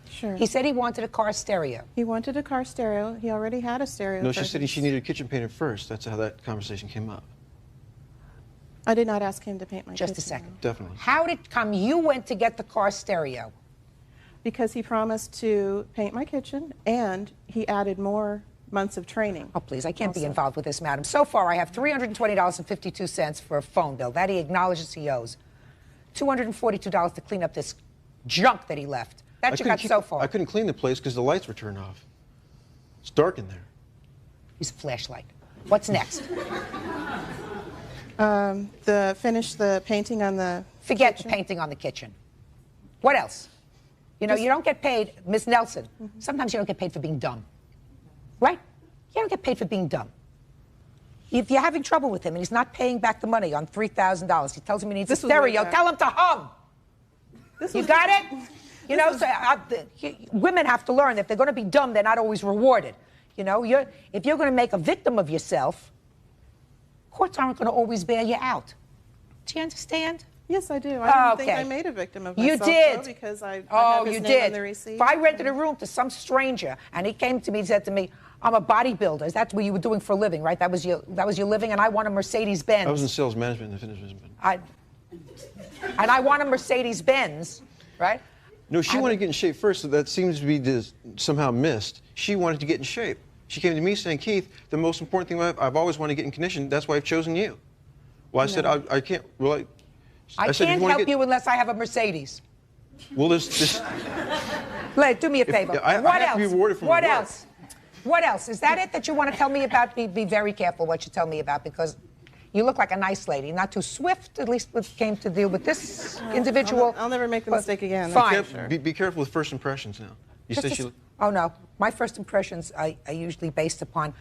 S14: Sure.
S2: He said he wanted a car stereo.
S14: He wanted a car stereo. He already had a stereo.
S12: No, she said she needed a kitchen painted first. That's how that conversation came up.
S14: I did not ask him to paint my kitchen.
S2: Just a second.
S12: Definitely.
S2: How did it come you went to get the car stereo?
S14: Because he promised to paint my kitchen, and he added more months of training.
S2: Oh, please, I can't be involved with this, madam. So far, I have $320.52 for a phone bill. That he acknowledges he owes. $242 to clean up this junk that he left. That you got so far.
S12: I couldn't clean the place because the lights were turned off. It's dark in there.
S2: Use a flashlight. What's next?
S14: Finish the painting on the
S2: Forget the painting on the kitchen. What else? You know, you don't get paid, Ms. Nelson, sometimes you don't get paid for being dumb. Right? You don't get paid for being dumb. If you're having trouble with him and he's not paying back the money on $3,000, he tells him he needs a stereo, tell him to hum. You got it? You know, so women have to learn that if they're going to be dumb, they're not always rewarded. You know, if you're going to make a victim of yourself, courts aren't going to always bail you out. Do you understand?
S14: Yes, I do. I didn't think I made a victim of myself.
S2: You did.
S14: Though, because I have his name on the receipt.
S2: If I rented a room to some stranger and he came to me and said to me, I'm a bodybuilder. That's what you were doing for a living, right? That was your living, and I want a Mercedes-Benz.
S12: I was in sales management and fitness management.
S2: And I want a Mercedes-Benz, right?
S12: No, she wanted to get in shape first, so that seems to be somehow missed. She wanted to get in shape. She came to me saying, Keith, the most important thing I've always wanted to get in condition, that's why I've chosen you. Well, I said, I can't, well,
S2: I can't help you unless I have a Mercedes.
S12: Well, this...
S2: Do me a favor.
S12: What else?
S2: What else? What else? Is that it that you want to tell me about? Be very careful what you tell me about, because you look like a nice lady, not too swift, at least when it came to deal with this individual.
S14: I'll never make the mistake again.
S2: Fine.
S12: Be careful with first impressions now. You said she...
S2: Oh, no. My first impressions are usually based upon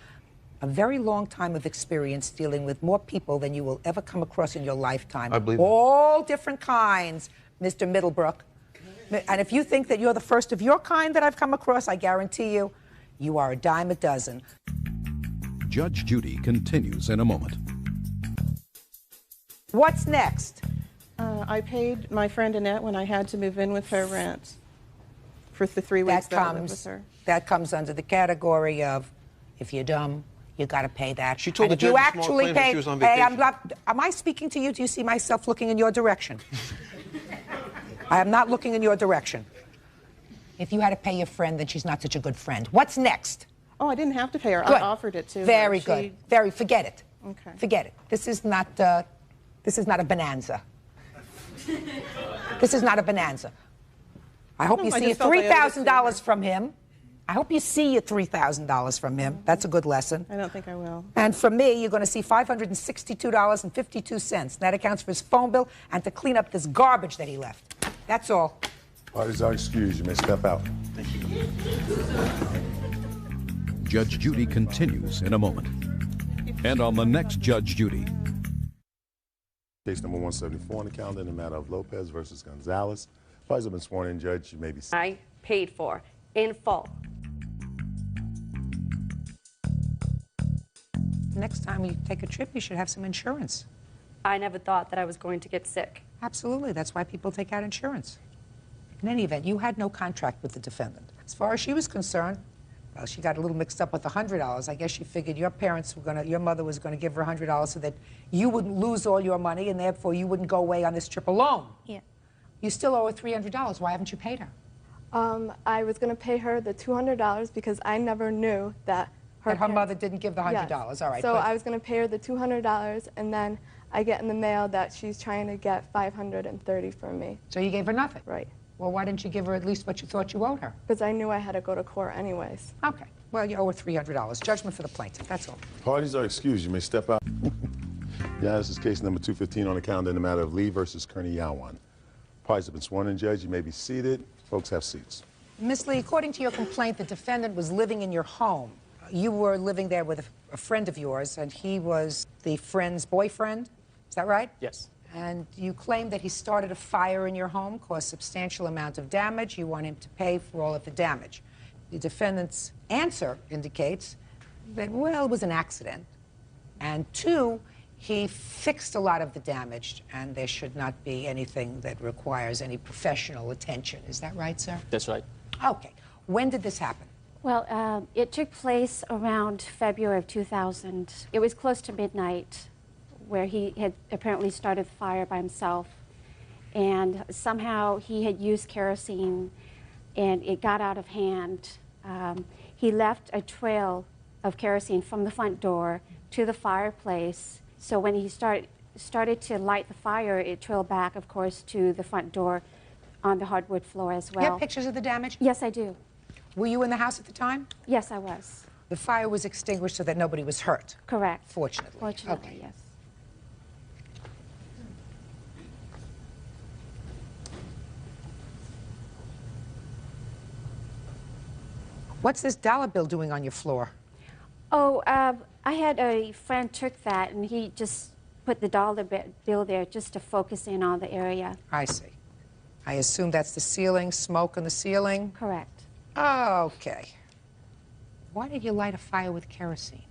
S2: a very long time of experience dealing with more people than you will ever come across in your lifetime.
S12: I believe
S2: all different kinds, Mr. Middlebrook. And if you think that you're the first of your kind that I've come across, I guarantee you, you are a dime a dozen.
S5: Judge Judy continues in a moment.
S2: What's next?
S14: I paid my friend Annette when I had to move in with her rent for the 3 weeks that I lived with her.
S2: That comes under the category of, if you're dumb, you got to pay that.
S12: She told
S2: and
S12: the judge a small claim that she was on vacation.
S2: Am I speaking to you? Do you see myself looking in your direction? I am not looking in your direction. If you had to pay your friend, then she's not such a good friend. What's next?
S14: Oh, I didn't have to pay her.
S2: Good.
S14: I offered it to her.
S2: Very good. Forget it.
S14: Okay.
S2: Forget it. This is not a bonanza. This is not a bonanza. I hope you see your $3,000 from him. I hope you see your $3,000 from him. That's a good lesson.
S14: I don't think I will.
S2: And from me, you're going to see $562.52. That accounts for his phone bill and to clean up this garbage that he left. That's all.
S9: Parties are excused. You may step out.
S12: Thank you.
S5: Judge Judy continues in a moment. And on the next Judge Judy.
S9: Case number 174 on the calendar in the matter of Lopez versus Gonzalez. Parties have been sworn in, Judge. You may be seated.
S15: I paid for in full.
S2: Next time you take a trip, you should have some insurance.
S15: I never thought that I was going to get sick.
S2: Absolutely. That's why people take out insurance. In any event, you had no contract with the defendant. As far as she was concerned, well, she got a little mixed up with the $100. I guess she figured your mother was going to give her $100 so that you wouldn't lose all your money and therefore you wouldn't go away on this trip alone.
S3: Yeah.
S2: You still owe her $300. Why haven't you paid her?
S3: I was going to pay her the $200 because I never knew that
S2: her mother didn't give the $100.
S3: Yes.
S2: All right.
S3: So I was going to pay her the $200, and then I get in the mail that she's trying to get $530 from me.
S2: So you gave her nothing?
S3: Right.
S2: Well, why didn't you give her at least what you thought you owed her?
S3: Because I knew I had to go to court anyways.
S2: Okay. Well, you owe her $300. Judgment for the plaintiff. That's all.
S9: Parties are excused. You may step out. Yeah, this is case number 215 on the calendar in the matter of Lee versus Kearney Yawan. Parties have been sworn in, Judge. You may be seated. Folks, have seats.
S2: Ms. Lee, according to your complaint, the defendant was living in your home. You were living there with a friend of yours, and he was the friend's boyfriend. Is that right?
S16: Yes.
S2: And you claim that he started a fire in your home, caused substantial amount of damage. You want him to pay for all of the damage. The defendant's answer indicates that, well, it was an accident. And two, he fixed a lot of the damage, and there should not be anything that requires any professional attention. Is that right, sir?
S16: That's right.
S2: Okay. When did this happen?
S17: Well, it took place around February of 2000. It was close to midnight, where he had apparently started the fire by himself. And somehow he had used kerosene, and it got out of hand. He left a trail of kerosene from the front door to the fireplace. So when he started to light the fire, it trailed back, of course, to the front door on the hardwood floor as well.
S2: You have pictures of the damage?
S17: Yes, I do.
S2: Were you in the house at the time?
S17: Yes, I was.
S2: The fire was extinguished so that nobody was hurt?
S17: Correct.
S2: Fortunately?
S17: Fortunately,
S2: okay.
S17: Yes.
S2: What's this dollar bill doing on your floor?
S17: Oh, I had a friend took that, and he just put the dollar bill there just to focus in on the area.
S2: I see. I assume that's the ceiling, smoke on the ceiling?
S17: Correct.
S2: Okay. Why did you light a fire with kerosene?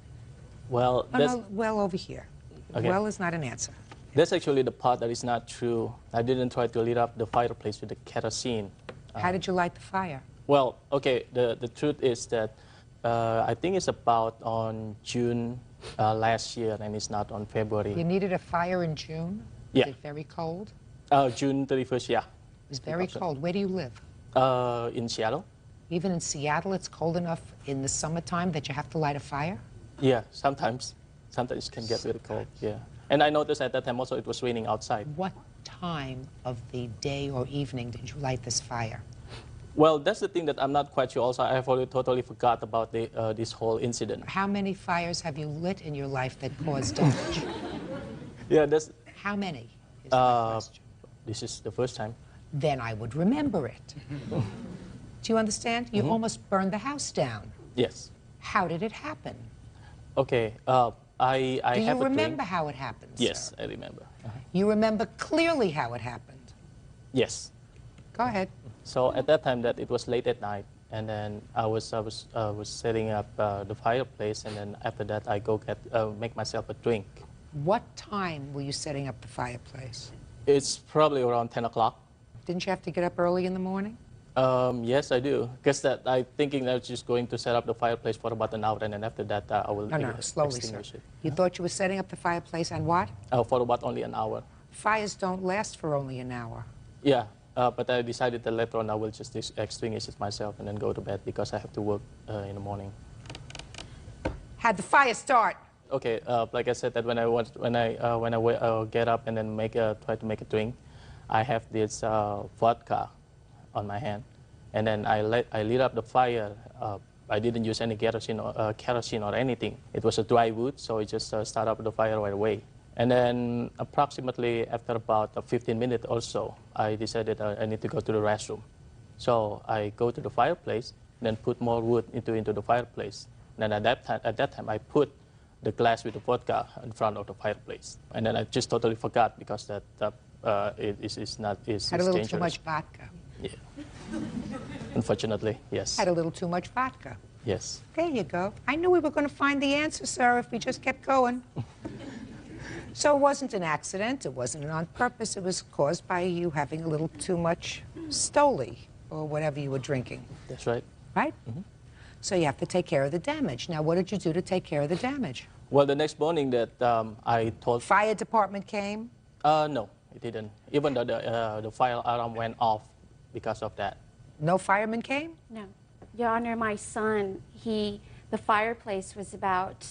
S16: Well,
S2: Oh, no, well over here.
S16: Okay.
S2: Well is not an answer.
S16: That's actually the part that is not true. I didn't try to lit up the fireplace with the kerosene.
S2: How did you light the fire?
S16: Well, okay, the truth is that I think it's about on June last year, and it's not on February.
S2: You needed a fire in June?
S16: Yeah.
S2: Was it very cold?
S16: June 31st, yeah.
S2: It was very cold. Where do you live?
S16: In Seattle.
S2: Even in Seattle, it's cold enough in the summertime that you have to light a fire?
S16: Yeah, sometimes. Sometimes it can get really cold, yeah. And I noticed at that time also it was raining outside.
S2: What time of the day or evening did you light this fire?
S16: Well, that's the thing that I'm not quite sure also. I have already totally forgot about this whole incident.
S2: How many fires have you lit in your life that caused damage?
S16: Yeah, that's...
S2: How many? Is my question.
S16: This is the first time.
S2: Then I would remember it. Do you understand? You almost burned the house down.
S16: Yes.
S2: How did it happen?
S16: Okay, I
S2: Do
S16: have
S2: you
S16: a
S2: remember
S16: drink.
S2: how it happened?
S16: Yes,
S2: Sir?
S16: I remember.
S2: You remember clearly how it happened?
S16: Yes.
S2: Go ahead.
S16: So at that time, that it was late at night, and then I was setting up the fireplace, and then after that, I go make myself a drink.
S2: What time were you setting up the fireplace?
S16: It's probably around 10 o'clock.
S2: Didn't you have to get up early in the morning?
S16: Yes, I do. Because that I thinking I was just going to set up the fireplace for about an hour, and then after that, I will
S2: No, slowly, sir.
S16: extinguish it.
S2: You thought you were setting up the fireplace and what?
S16: For about only an hour.
S2: Fires don't last for only an hour.
S16: Yeah, but I decided that later on I will just extinguish it myself and then go to bed because I have to work in the morning.
S2: How'd the fire start?
S16: Okay, like I said, that when I get up and then try to make a drink, I have this vodka on my hand, and then I lit up the fire. I didn't use any kerosene or anything. It was a dry wood, so I just started up the fire right away. And then approximately after about 15 minutes or so, I decided I need to go to the restroom. So I go to the fireplace, and then put more wood into the fireplace. And then at that time, I put the glass with the vodka in front of the fireplace. And then I just totally forgot because that is dangerous.
S2: Had a little too much vodka.
S16: Yeah. Unfortunately, yes.
S2: Had a little too much vodka.
S16: Yes.
S2: There you go. I knew we were going to find the answer, sir, if we just kept going. So it wasn't an accident. It wasn't on purpose. It was caused by you having a little too much Stoli or whatever you were drinking.
S16: That's right.
S2: Right? Mm-hmm. So you have to take care of the damage. Now, what did you do to take care of the damage?
S16: Well, the next morning that I told...
S2: Fire department came?
S16: No, it didn't. Even though the fire alarm went off because of that.
S2: No firemen came?
S17: No. Your Honor, my son, the fireplace was about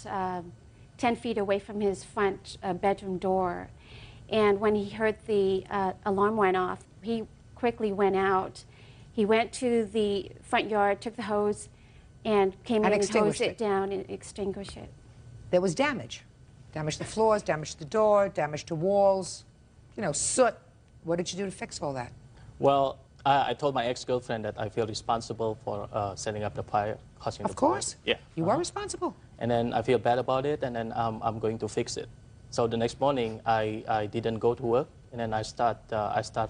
S17: 10 feet away from his front bedroom door. And when he heard the alarm went off, he quickly went out. He went to the front yard, took the hose, and came in and hosed it down and extinguished it.
S2: There was damage. Damage to the floors, damage to the door, damage to walls, you know, soot. What did you do to fix all that?
S16: Well, I told my ex-girlfriend that I feel responsible for setting up the fire, causing the fire.
S2: Of course.
S16: Yeah.
S2: You were responsible.
S16: And then I feel bad about it, and then I'm going to fix it. So the next morning, I didn't go to work, and then I start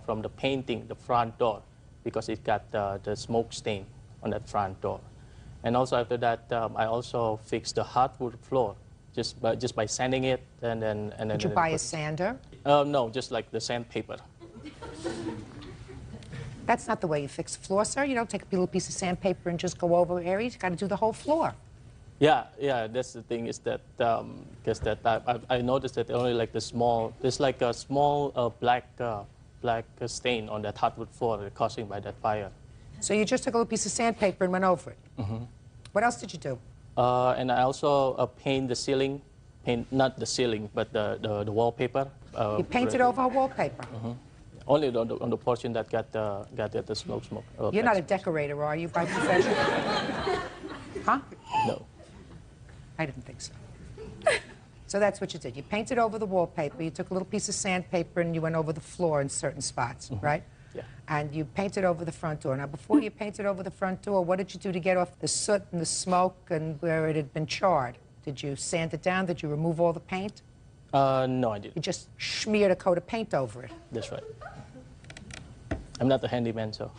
S16: from the painting the front door because it got the smoke stain on that front door. And also after that, I also fixed the hardwood floor just by sanding it, and then.
S2: Did you buy a sander?
S16: No, just like the sandpaper.
S2: That's not the way you fix a floor, sir. You don't take a little piece of sandpaper and just go over areas. You got to do the whole floor.
S16: Yeah. That's the thing is that because I noticed that only like there's like a small black stain on that hardwood floor caused by that fire.
S2: So you just took a little piece of sandpaper and went over it.
S16: Mm-hmm.
S2: What else did you do?
S16: And I also paint the ceiling, not the ceiling, but the wallpaper.
S2: You painted over a wallpaper.
S16: Mm-hmm. Only on the portion that got the smoke.
S2: You're not a decorator, are you, by profession? Huh?
S16: No.
S2: I didn't think so. So that's what you did. You painted over the wallpaper. You took a little piece of sandpaper and you went over the floor in certain spots, right?
S16: Yeah.
S2: And you painted over the front door. Now, before you painted over the front door, what did you do to get off the soot and the smoke and where it had been charred? Did you sand it down? Did you remove all the paint?
S16: No, I didn't.
S2: You just smeared a coat of paint over it.
S16: That's right. I'm not a handyman, so.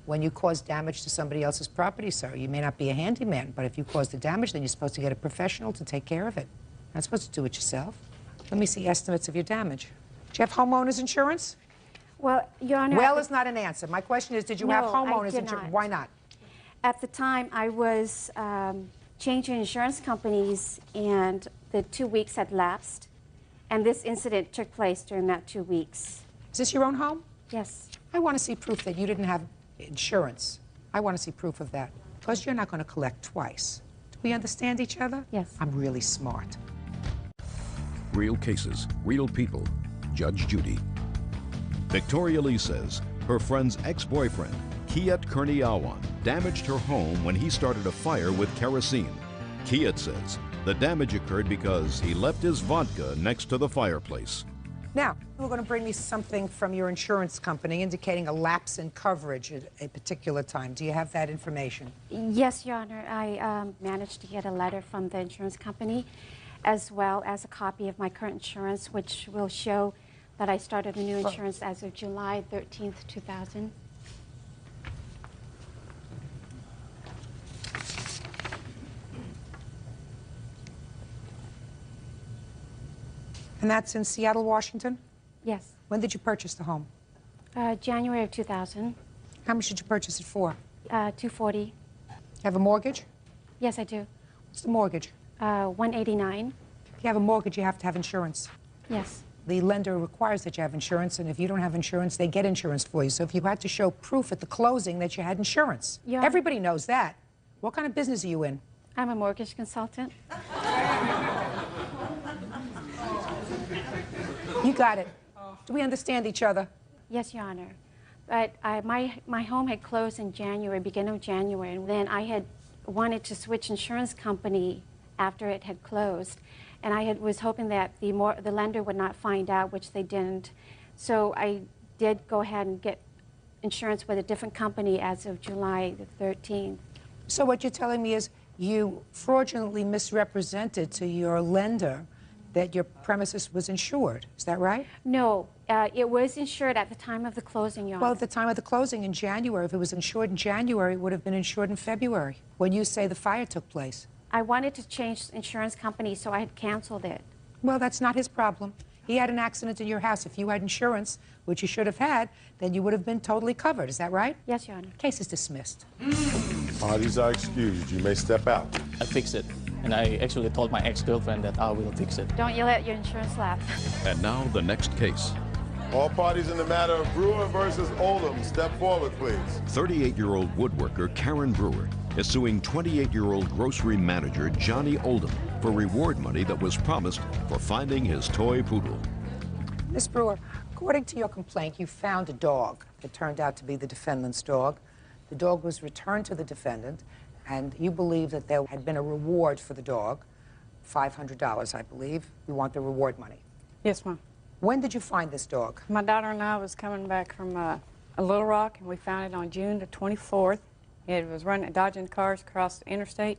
S2: When you cause damage to somebody else's property, sir, you may not be a handyman, but if you cause the damage, then you're supposed to get a professional to take care of it. You're not supposed to do it yourself. Let me see estimates of your damage. Do you have homeowners insurance?
S17: Well, Your Honor...
S2: Well is not an answer. My question is, did you have homeowners insurance? Why not?
S17: At the time, I was changing insurance companies, and the 2 weeks had lapsed, and this incident took place during that 2 weeks.
S2: Is this your own home?
S17: Yes.
S2: I want to see proof that you didn't have insurance. I want to see proof of that, because you're not going to collect twice. Do we understand each other?
S17: Yes.
S2: I'm really smart.
S5: Real cases, real people. Judge Judy. Victoria Lee says her friend's ex-boyfriend, Kiet Kurniawan, damaged her home when he started a fire with kerosene. Kiet says the damage occurred because he left his vodka next to the fireplace.
S2: Now, we're going to bring me something from your insurance company indicating a lapse in coverage at a particular time. Do you have that information?
S17: Yes, Your Honor. I managed to get a letter from the insurance company, as well as a copy of my current insurance, which will show that I started a new insurance as of July 13th, 2000.
S2: And that's in Seattle, Washington?
S17: Yes.
S2: When did you purchase the home?
S17: January of 2000.
S2: How much did you purchase it for?
S17: $240.
S2: You have a mortgage?
S17: Yes, I do.
S2: What's the mortgage?
S17: $189.
S2: If you have a mortgage, you have to have insurance.
S17: Yes.
S2: The lender requires that you have insurance, and if you don't have insurance, they get insurance for you. So if you had to show proof at the closing that you had insurance, everybody knows that. What kind of business are you in?
S17: I'm a mortgage consultant.
S2: You got it. Do we understand each other?
S17: Yes, Your Honor. But my home had closed in January, beginning of January, and then I had wanted to switch insurance company after it had closed. And I was hoping that the lender would not find out, which they didn't. So I did go ahead and get insurance with a different company as of July the 13th.
S2: So what you're telling me is you fraudulently misrepresented to your lender that your premises was insured. Is that right?
S17: No, it was insured at the time of the closing, Your Honor.
S2: Well, at the time of the closing in January, if it was insured in January, it would have been insured in February, when you say the fire took place.
S17: I wanted to change insurance company, so I had canceled it.
S2: Well, that's not his problem. He had an accident in your house. If you had insurance, which you should have had, then you would have been totally covered. Is that right?
S17: Yes, Your Honor.
S2: Case is dismissed.
S9: Parties are excused. You may step out.
S16: I fixed it. And I actually told my ex-girlfriend that I will fix it.
S17: Don't you let your insurance lapse.
S5: And now the next case.
S1: All parties in the matter of Brewer versus Oldham, step forward, please.
S5: 38-year-old woodworker Karen Brewer is suing 28-year-old grocery manager Johnny Oldham for reward money that was promised for finding his toy poodle.
S2: Miss Brewer, according to your complaint, you found a dog that turned out to be the defendant's dog. The dog was returned to the defendant, and you believe that there had been a reward for the dog, $500, I believe. You want the reward money.
S18: Yes, ma'am.
S2: When did you find this dog?
S18: My daughter and I was coming back from Little Rock, and we found it on June the 24th. It was dodging cars across the interstate,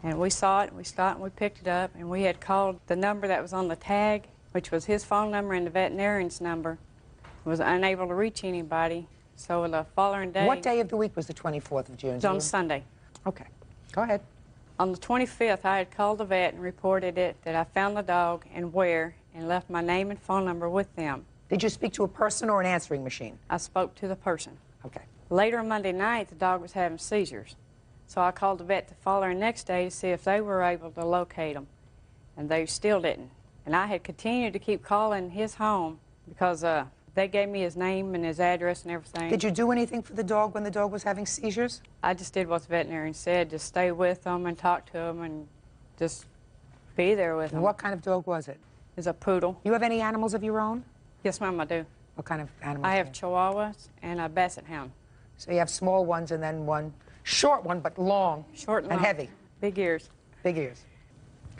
S18: and we saw it, and we stopped, and we picked it up, and we had called the number that was on the tag, which was his phone number and the veterinarian's number. Was unable to reach anybody, so the following day...
S2: What day of the week was the 24th of June?
S18: It was on Sunday.
S2: Okay. Go ahead.
S18: On the 25th, I had called the vet and reported that I found the dog and where, and left my name and phone number with them.
S2: Did you speak to a person or an answering machine?
S18: I spoke to the person.
S2: Okay.
S18: Later Monday night, the dog was having seizures. So I called the vet the following next day to see if they were able to locate him, and they still didn't. And I had continued to keep calling his home because they gave me his name and his address and everything.
S2: Did you do anything for the dog when the dog was having seizures?
S18: I just did what the veterinarian said, just stay with them and talk to them and just be there with them.
S2: What kind of dog was it?
S18: It's a poodle.
S2: You have any animals of your own?
S18: Yes, ma'am, I do.
S2: What kind of animals?
S18: I have chihuahuas and a basset hound.
S2: So you have small ones and then one short one, but long.
S18: Short and
S2: long.
S18: heavy. Big ears.
S2: Big ears.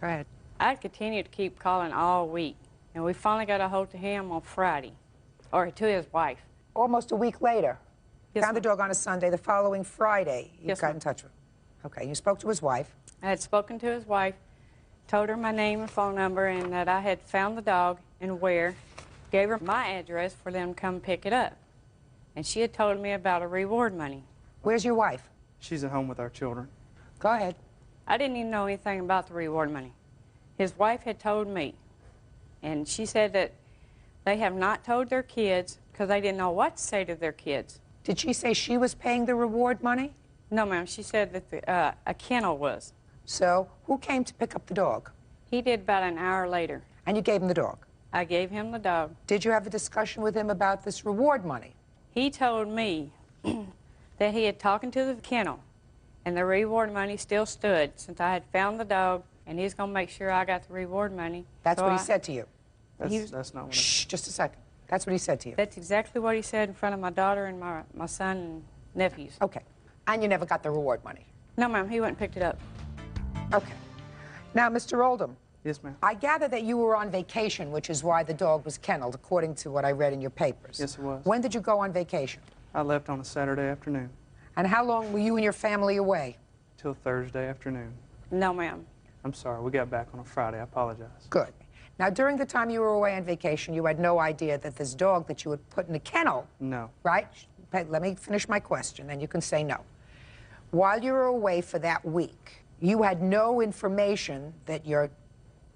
S2: Go ahead.
S18: I continued to keep calling all week, and we finally got a hold of him on Friday, or to his wife.
S2: almost a week later.
S18: Yes,
S2: Found the dog on a Sunday. The following Friday, you
S18: Yes,
S2: got
S18: ma'am.
S2: in touch with him. Okay, you spoke to his wife.
S18: I had spoken to his wife, told her my name and phone number, and that I had found the dog and where, gave her my address for them to come pick it up. And she had told me about a reward money.
S2: Where's your wife?
S11: She's at home with our children.
S2: Go ahead.
S18: I didn't even know anything about the reward money. His wife had told me, and she said that they have not told their kids because they didn't know what to say to their kids.
S2: Did she say she was paying the reward money?
S18: No, ma'am. She said that a kennel was.
S2: So, who came to pick up the dog?
S18: He did about an hour later.
S2: And you gave him the dog?
S18: I gave him the dog.
S2: Did you have a discussion with him about this reward money?
S18: He told me that he had talked to the kennel, and the reward money still stood since I had found the dog, and he's going to make sure I got the reward money.
S2: That's
S18: So
S2: what he said to you?
S11: That's not what
S2: Shh, just a second. That's what he said to you?
S18: That's exactly what he said in front of my daughter and my son and nephews.
S2: Okay. And you never got the reward money?
S18: No, ma'am. He went and picked it up.
S2: Okay. Now, Mr. Oldham.
S11: Yes, ma'am.
S2: I gather that you were on vacation, which is why the dog was kennelled, according to what I read in your papers.
S11: Yes, it was.
S2: When did you go on vacation?
S11: I left on a Saturday afternoon.
S2: And how long were you and your family away?
S11: Till Thursday afternoon.
S18: No, ma'am.
S11: I'm sorry, we got back on a Friday. I apologize.
S2: Good. Now, during the time you were away on vacation, you had no idea that this dog that you had put in a kennel,
S11: No.
S2: right? Let me finish my question, then you can say no. While you were away for that week, you had no information that your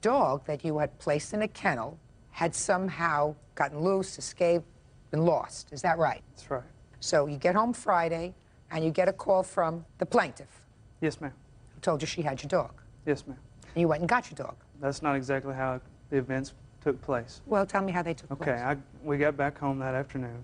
S2: dog that you had placed in a kennel had somehow gotten loose, escaped, been lost. Is that right?
S11: That's right.
S2: So you get home Friday, and you get a call from the plaintiff,
S11: Yes, ma'am.
S2: who told you she had your dog.
S11: Yes, ma'am.
S2: And you went and got your dog.
S11: That's not exactly how the events took place.
S2: Well, tell me how they took place.
S11: Okay, we got back home that afternoon,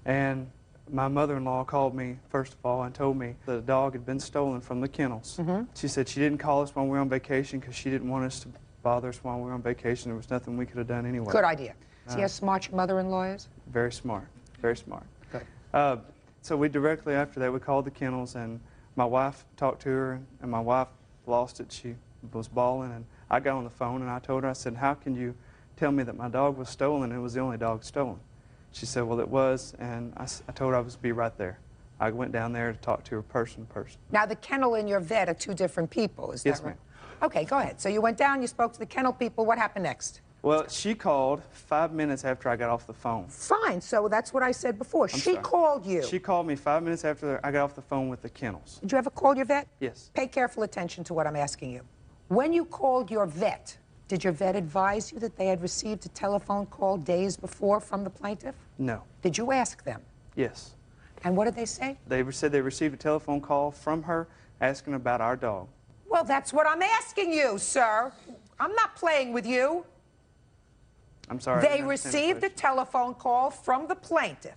S11: and my mother-in-law called me, first of all, and told me that a dog had been stolen from the kennels. She said she didn't call us when we were on vacation because she didn't want us to bother us while we were on vacation. There was nothing we could have done anyway.
S2: Good idea. See how smart your mother-in-law is?
S11: Very smart. Very smart. So we directly after that, we called the kennels, and my wife talked to her, and my wife lost it. She was bawling, and I got on the phone, and I told her, I said, how can you tell me that my dog was stolen and it was the only dog stolen? She said, well, it was, and I told her I was be right there. I went down there to talk to her person to person.
S2: Now, the kennel and your vet are two different people, is that
S11: Yes,
S2: right?
S11: ma'am.
S2: Okay, go ahead. So you went down, you spoke to the kennel people. What happened next?
S11: Well, she called 5 minutes after I got off the phone.
S2: Fine, so that's what I said before.
S11: I'm
S2: She
S11: sorry.
S2: called you.
S11: She called me 5 minutes after I got off the phone with the kennels.
S2: Did you ever call your vet?
S11: Yes.
S2: Pay careful attention to what I'm asking you. When you called your vet, did your vet advise you that they had received a telephone call days before from the plaintiff?
S11: No.
S2: Did you ask them?
S11: Yes.
S2: And what did they say?
S11: They said they received a telephone call from her asking about our dog.
S2: Well, that's what I'm asking you, sir. I'm not playing with you.
S11: I'm sorry. I
S2: They
S11: didn't understand the
S2: received a
S11: question.
S2: telephone call from the plaintiff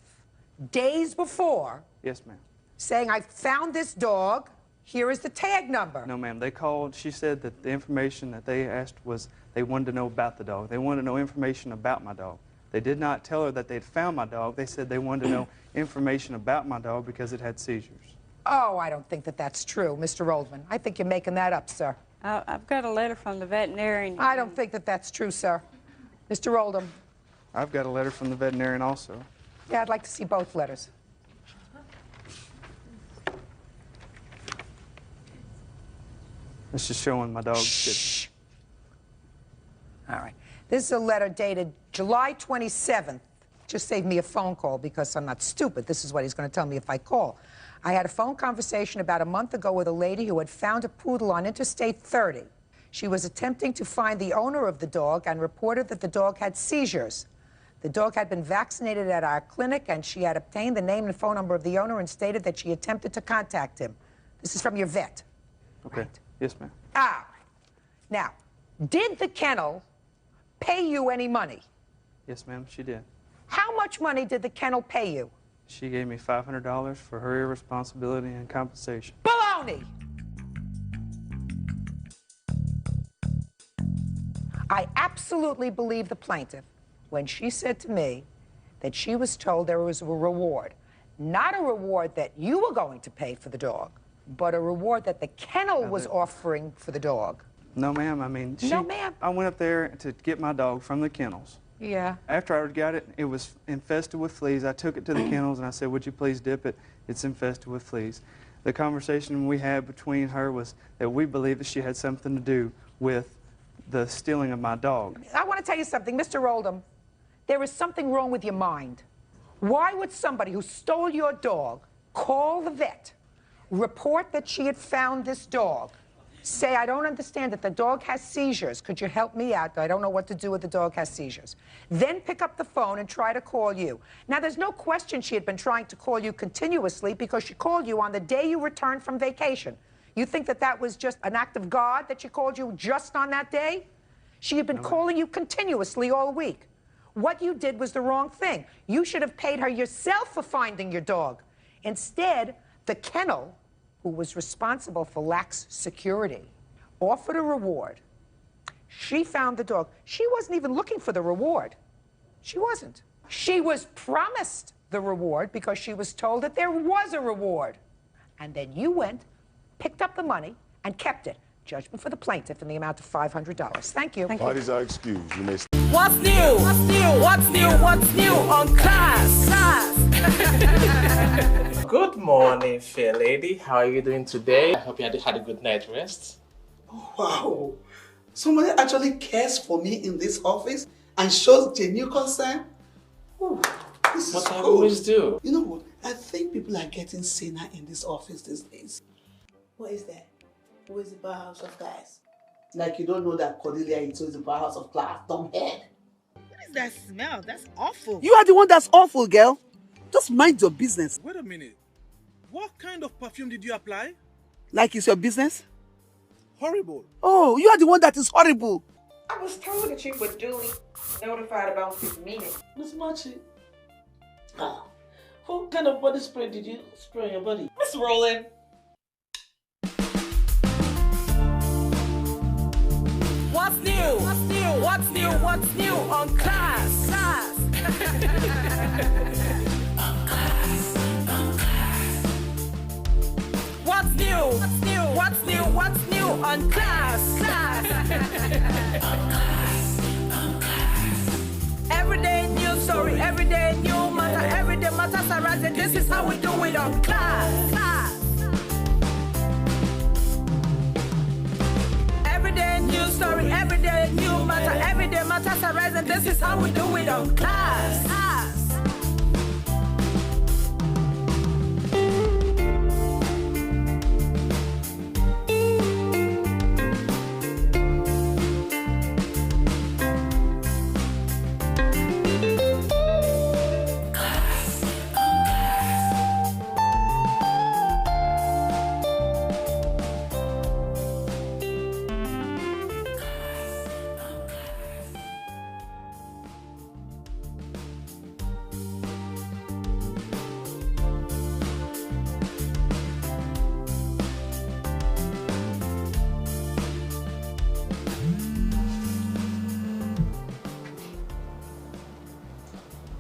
S2: days before
S11: Yes, ma'am.
S2: saying, I found this dog, here is the tag number.
S11: No, ma'am. They called. She said that the information that they asked was they wanted to know about the dog. They wanted to know information about my dog. They did not tell her that they'd found my dog. They said they wanted to know information about my dog because it had seizures.
S2: Oh, I don't think that that's true, Mr. Oldman. I think you're making that up, sir.
S18: I've got a letter from the veterinarian.
S2: I don't think that that's true, sir. Mr. Oldham.
S11: I've got a letter from the veterinarian also.
S2: Yeah, I'd like to see both letters.
S11: It's just showing my dog's.
S2: All right. This is a letter dated July 27th. Just saved me a phone call because I'm not stupid. This is what he's going to tell me if I call. I had a phone conversation about a month ago with a lady who had found a poodle on Interstate 30. She was attempting to find the owner of the dog and reported that the dog had seizures. The dog had been vaccinated at our clinic, and she had obtained the name and phone number of the owner and stated that she attempted to contact him. This is from your vet.
S11: Okay. Yes, ma'am.
S2: Ah. Now, did the kennel pay you any money?
S11: Yes, ma'am. She did.
S2: How much money did the kennel pay you?
S11: She gave me $500 for her irresponsibility and compensation.
S2: Baloney! I absolutely believe the plaintiff when she said to me that she was told there was a reward. Not a reward that you were going to pay for the dog, but a reward that the kennel was offering for the dog.
S11: No, ma'am. I mean,
S2: No, ma'am.
S11: I went up there to get my dog from the kennels.
S4: Yeah.
S11: After I got it, it was infested with fleas. I took it to the kennels and I said, would you please dip it? It's infested with fleas. The conversation we had between her was that we believed that she had something to do with the stealing of my dog.
S2: I want to tell you something, Mr. Oldham. There is something wrong with your mind. Why would somebody who stole your dog call the vet, report that she had found this dog, say, I don't understand it, the dog has seizures, could you help me out? I don't know what to do with the dog has seizures. Then pick up the phone and try to call you. Now, there's no question she had been trying to call you continuously because she called you on the day you returned from vacation. You think that that was just an act of God that she called you just on that day? She had been calling you continuously all week. What you did was the wrong thing. You should have paid her yourself for finding your dog. Instead, the kennel, who was responsible for lax security, offered a reward. She found the dog. She wasn't even looking for the reward. She wasn't. She was promised the reward because she was told that there was a reward. And then you went, picked up the money, and kept it. Judgment for the plaintiff in the amount of $500. Thank you.
S1: Parties are excused. You may.
S19: What's new? What's new? What's new? What's new on Class?
S16: Good morning, fair lady. How are you doing today? I hope you had a good night rest.
S20: Wow. Somebody actually cares for me in this office and shows genuine concern. Ooh, this is
S16: What I
S20: cool.
S16: always do.
S20: You know what? I think people are getting saner in this office these days. What is that? Who is the powerhouse of class? Like you don't know that Cordelia Ito is the powerhouse of class, dumbhead.
S21: What is that smell? That's awful.
S20: You are the one that's awful, girl. Just mind your business.
S21: Wait a minute. What kind of perfume did you apply?
S20: Like it's your business?
S21: Horrible.
S20: Oh, you are the one that is horrible.
S4: I was told that you were duly notified about this meeting.
S20: Miss Machi, what kind of body spray did you spray on your body?
S19: Miss Rowland. What's new? What's new? What's new? What's new on Class? What's new? What's new? What's new? What's new on Class? Everyday news story, everyday new matter, everyday matters arising. This is how we do it on Class. Everyday news story, everyday new matter, everyday matters arising. This is how we do it on Class.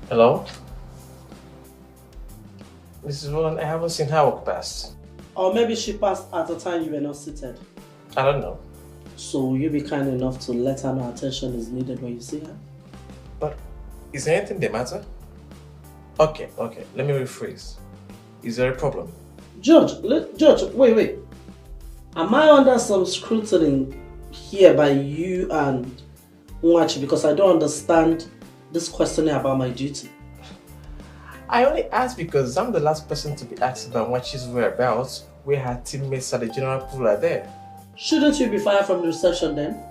S16: Hello? Mrs. Rowland, I haven't seen her walk past.
S20: Or maybe she passed at a time you were not seated.
S16: I don't know.
S20: So will you be kind enough to let her know attention is needed when you see her?
S16: But is there anything the matter? Okay, let me rephrase. Is there a problem?
S20: Judge, wait. Am I under some scrutiny here by you and Nwachi because I don't understand this questioning about my duty?
S16: I only asked because I'm the last person to be asked about what she's whereabouts, where her teammates at the general pool are there.
S20: Shouldn't you be fired from the reception then?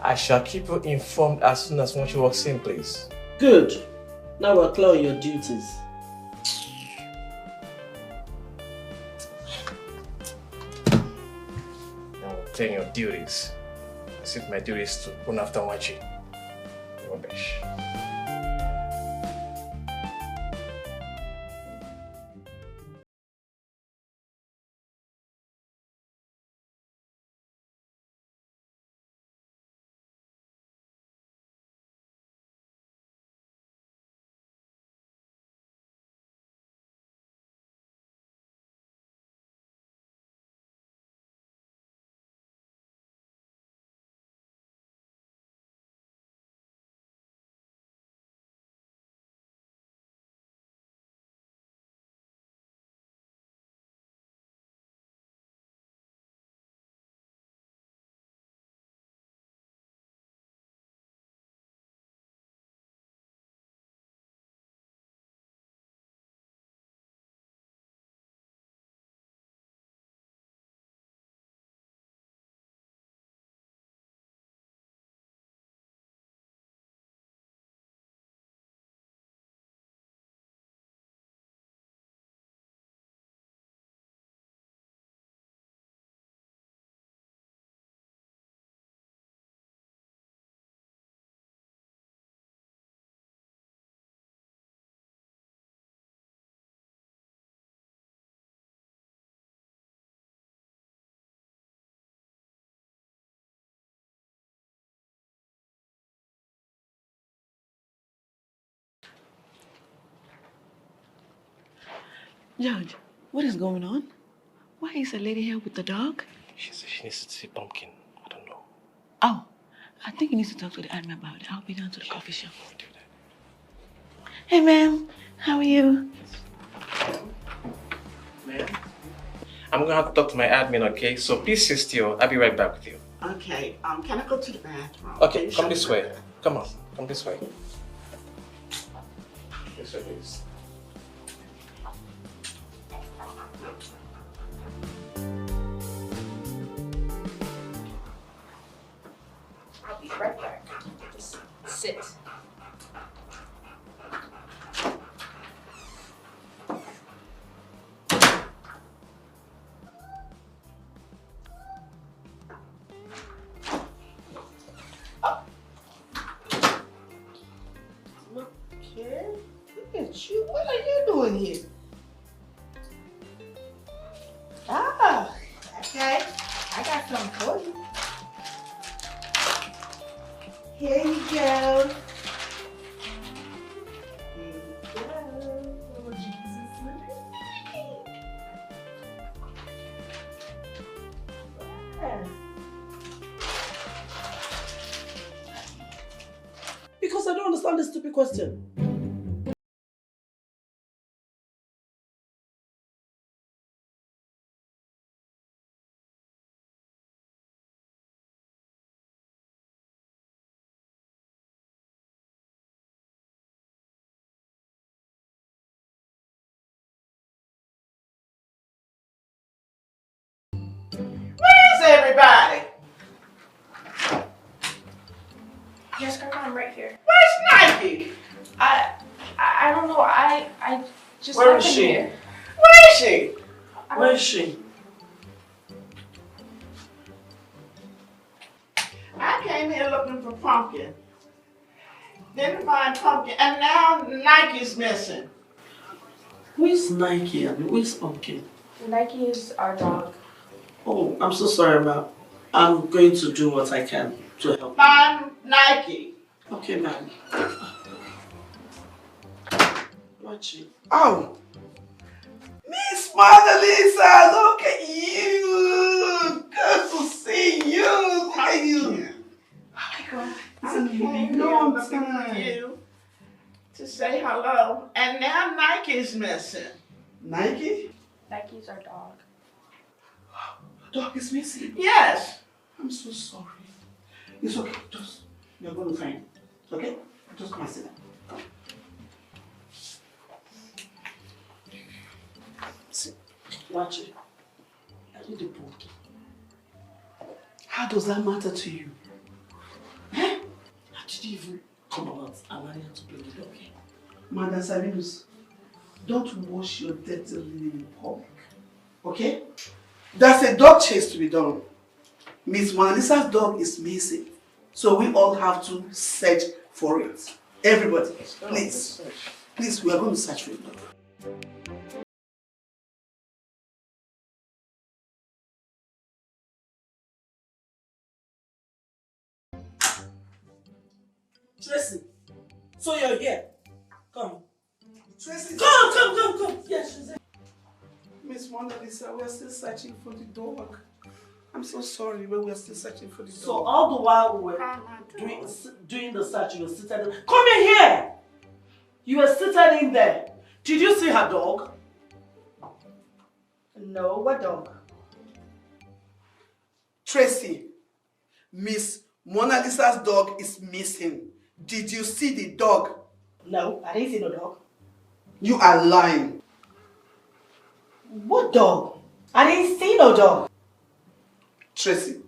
S16: I shall keep you informed as soon as when she walks in, please.
S20: Good. Now we're clear on your duties.
S16: Now clear your duties. As if my duty is to run after Wachi. Rubbish.
S8: Judge, what is going on? Why is a lady here with the dog?
S22: She said she needs to see Pumpkin. I don't know.
S8: Oh, I think you need to talk to the admin about it. I'll be down to the coffee shop. Hey, ma'am. How are you?
S22: Ma'am? I'm going to have to talk to my admin, okay? So please sit still. I'll be right back with you.
S8: Okay. Can I go to the bathroom?
S22: Okay, come this way. Come on. Come this way. This way, please.
S2: I'll be right back. Just sit.
S8: Okay. Look at you. What are you doing here? Ah, okay. I got something for you. Here you go. Here you go. Oh, Jesus. Yeah. Because I don't understand this stupid question. Where's everybody?
S23: Yes, Grandma, I'm right here.
S8: Where's Nike?
S23: I don't know. I just
S8: Where
S23: left
S8: is
S23: him
S8: she?
S23: here.
S8: Where is she? Where is she? I came here looking for Pumpkin. Didn't find Pumpkin, and now Nike's missing. Who is Nike? Who is Pumpkin?
S23: Nike is our dog.
S8: Oh, I'm so sorry, ma'am. I'm going to do what I can to help. I'm Nike. Okay, ma'am. What's she? Oh! Miss Mona Lisa, look at you! Good to see you! How are you? I came long time for you to say hello, and now Nike's missing. Nike?
S23: Nike's our dog.
S8: Dog is missing? Yes. I'm so sorry. It's okay. You're going to find it. Okay? Just come and sit down. Come. Sit. Watch it. I need a book. How does that matter to you? Eh? How did you even come about allowing her to play with the dog? Madam Sabinus, don't wash your dirty linen in public. Okay? There's a dog chase to be done. Miss Mona Lisa's dog is missing. So we all have to search for it. Everybody, please. Please, we are going to search for it. Tracy, so you're here. Come. Tracy, come. Yes, she's here. Miss Mona Lisa, we're still searching for the dog. I'm so sorry, but we're still searching for the dog. So all the while we were doing the search, you were seated in... Come in here! You were seated in there. Did you see her dog? No, what dog? Tracy, Miss Mona Lisa's dog is missing. Did you see the dog? No, I didn't see no dog. You are lying. What dog? I didn't see no dog. Tracy,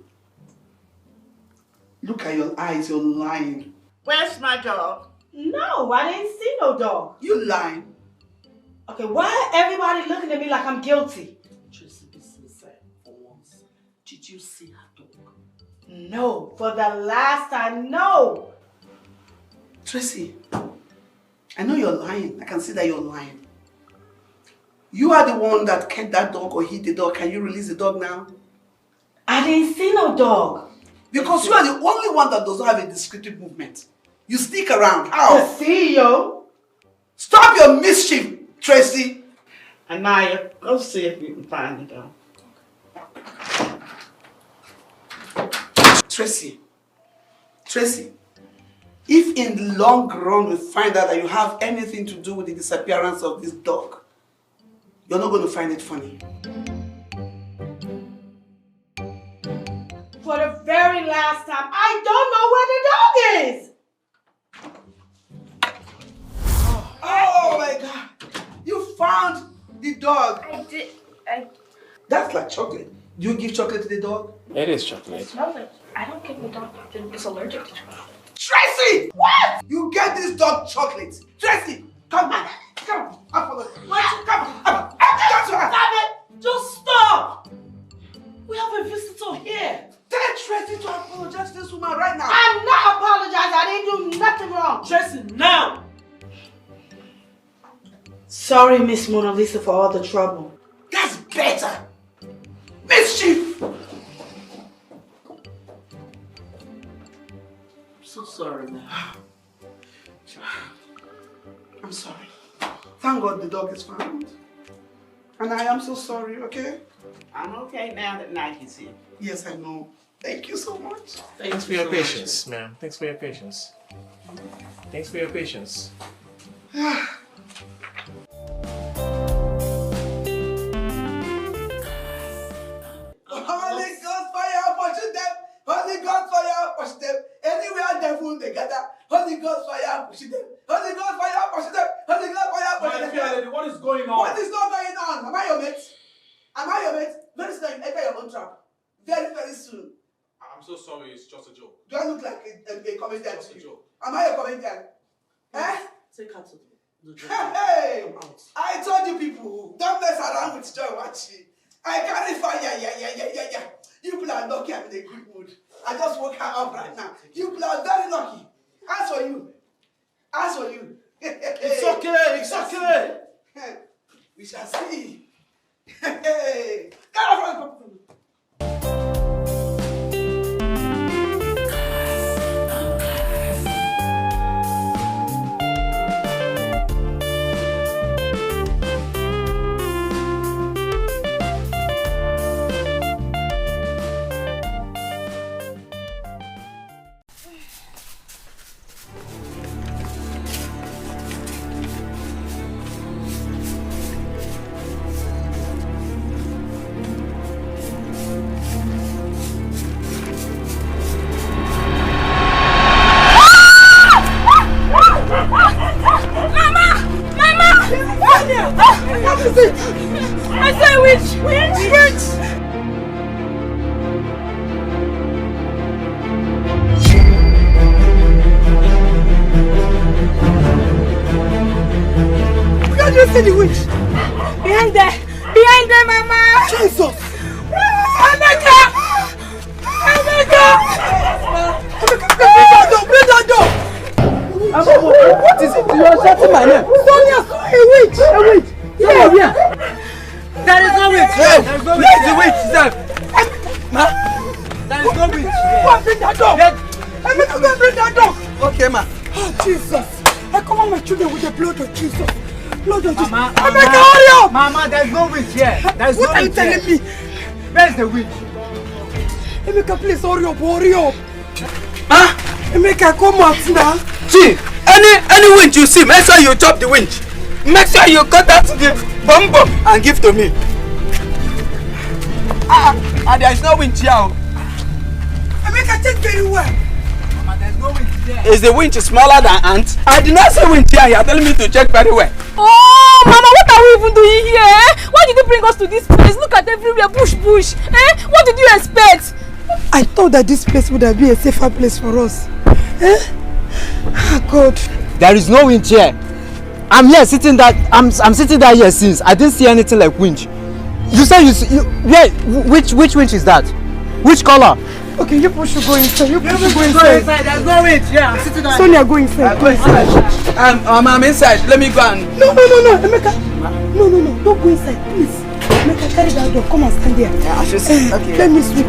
S8: look at your eyes, you're lying. Where's my dog? No, I didn't see no dog. You lying. Okay, why everybody looking at me like I'm guilty? Tracy, be sincere for once. Did you see her dog? No, for the last time, no. Tracy, I know you're lying. I can see that you're lying. You are the one that kept that dog or hit the dog. Can you release the dog now? I didn't see no dog. Because you are the only one that does not have a descriptive movement. You stick around. How? The CEO. Stop your mischief, Tracy. Anaya, go see if you can find the dog.
S6: Tracy, if in the long run we find out that you have anything to do with the disappearance of this dog, you're not going to find it funny.
S8: For the very last time, I don't know where the dog is!
S6: Oh my God! You found the dog!
S23: I did.
S6: That's like chocolate. Do you give chocolate to the dog?
S22: It is chocolate.
S23: It smells like. I don't give the dog. It's allergic to chocolate.
S6: Tracy! What? You get this dog chocolate. Tracy, come on. Come on. Come on.
S8: Stop it! Just stop! We have a visitor here.
S6: Tell Tracy to apologize to this woman right now.
S8: I'm not apologizing. I didn't do nothing wrong.
S6: Tracy, now!
S8: Sorry, Miss Mona Lisa, for all the trouble.
S6: That's better. Mischief!
S8: I'm so sorry, man.
S6: I'm sorry. Thank God the dog is found. And I am so sorry, okay?
S8: I'm okay now that Nike is here.
S6: Yes, I know. Thank you so much.
S22: Thanks for your patience, ma'am. Thanks for your patience. Thanks for your patience.
S6: Holy Ghost fire, pursue them. Holy Ghost fire, pursue them. Anywhere devil they gather. Holy Ghost fire, pursue them. Holy Ghost fire, pursue them. Holy Ghost fire, pursue them.
S21: My dear lady, what is going on?
S6: What is not going on? Am I your mate? Am I your mate? Very soon you enter your own trap. Very, very soon.
S21: I'm so sorry, it's just a joke.
S6: Do I look like a comedian
S21: Just
S6: to
S21: a
S6: you?
S21: joke.
S6: Am I a comedian? Eh?
S8: Take her to the
S6: Hey! I told you people, don't mess around with Joy Wachi. I carry fire, yeah. You people are lucky I'm in a good mood. I just woke her up right now. You people are very lucky. As for you.
S21: It's okay.
S6: We shall see. Hey! Get off from the
S19: What is it? I say witch!
S6: Where do you see the witch?
S19: Behind there, Mama!
S6: Jesus!
S19: Emeka!
S6: Bring that door! What is it? You are shouting my name. Sonia, a witch! Yeah.
S19: There is no witch!
S6: There is no witch! The witch, sir!
S19: There is no witch!
S6: Go and bring that dog! Emeka, go and bring that dog! Okay, ma. Oh, Jesus! I command my children with the blood of Jesus. Blood of Jesus.
S19: Mama,
S6: Emeka, hurry up!
S19: Mama, there is no witch here. There is
S6: What
S19: no
S6: are you
S19: witch
S6: telling
S19: here.
S6: me?
S19: Where's the witch?
S6: Emeka, please hurry up. Emeka, come out now.
S7: See, any winch you see, make sure you chop the winch. Make sure you cut out the bum and give to me. And there is no winch here.
S6: Emeka, take very well.
S19: Mama, there is no witch here.
S7: Is the winch smaller than ant? I did not say winch here. You are telling me to check very well.
S10: Oh, Mama, what are we even doing here? Why did you bring us to this place? Look at everywhere, bush. What did you expect?
S6: I thought that this place would have been a safer place for us. God.
S24: There is no winch here. I'm here sitting that I'm sitting there here since. I didn't see anything like winch. You say which winch is that? Which color?
S6: Okay, you should go inside. You should go inside.
S19: There's no winch. Yeah, I'm sitting down.
S6: Sonia, go inside.
S7: Go inside. I'm inside. Let me go and...
S6: No, Emeka. No, don't go inside, please. Emeka, carry that door. Come and stand there.
S7: Yeah, I should see. Okay.
S6: Let me sleep.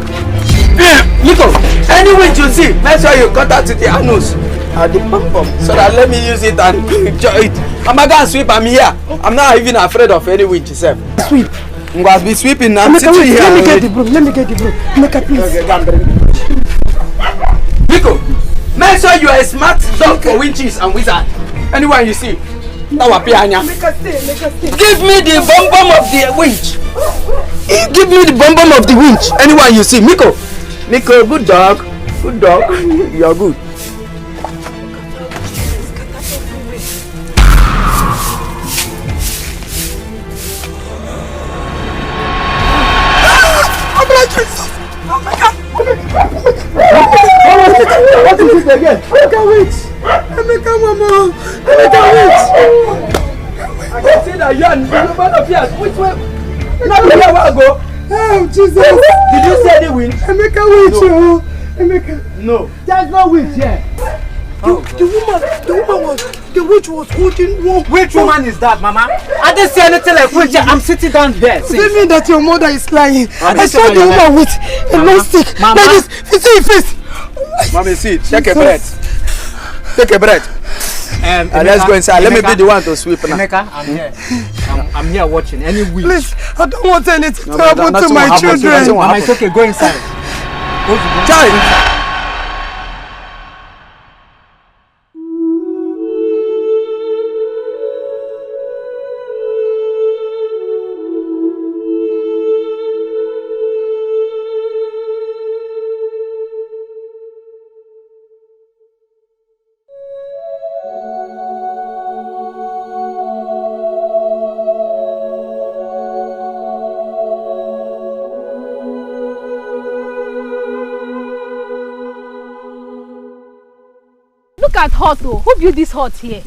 S7: Nico, any winch you see, make sure you cut out to the anus. The pom-pom, so that let me use it and enjoy it. I'm gonna sweep. I'm here. I'm not even afraid of any winch itself.
S24: Sweep.
S7: I'm gonna be sweeping. I'm sitting here.
S24: Let me get the broom. Let me get the broom. Emeka, please.
S7: Nico, make sure you are a smart dog for winches and wizard. Anyone you see, give me the bum of the winch. Give me the bum of the winch. Anyone you see, Nico, good dog, you're good.
S24: What is it again? Emeka, wait! Emeka, mama! Emeka, wait!
S7: I can see that you and the man of yours. Which way? Now we have to go.
S24: Oh, Jesus!
S7: Did you say the wind?
S24: Emeka, wait! No. Emeka.
S7: No.
S24: There's no wind here. The witch was holding one. Which woman is that, Mama? I didn't see anything like witch. I'm sitting down there. Does it mean that your mother is lying? I saw the woman with a long stick. Mama. Like this. You see your face.
S7: Mommy, see, take a breath. Take a breath. Let's go inside. Let me be the one to sweep now.
S24: Emeka, I'm here. I'm here watching. Any witch.
S7: Please, I don't want anything to happen to my children.
S24: Mama, it's okay. Go inside.
S7: Child.
S10: Look at hut though. Who built this hut here?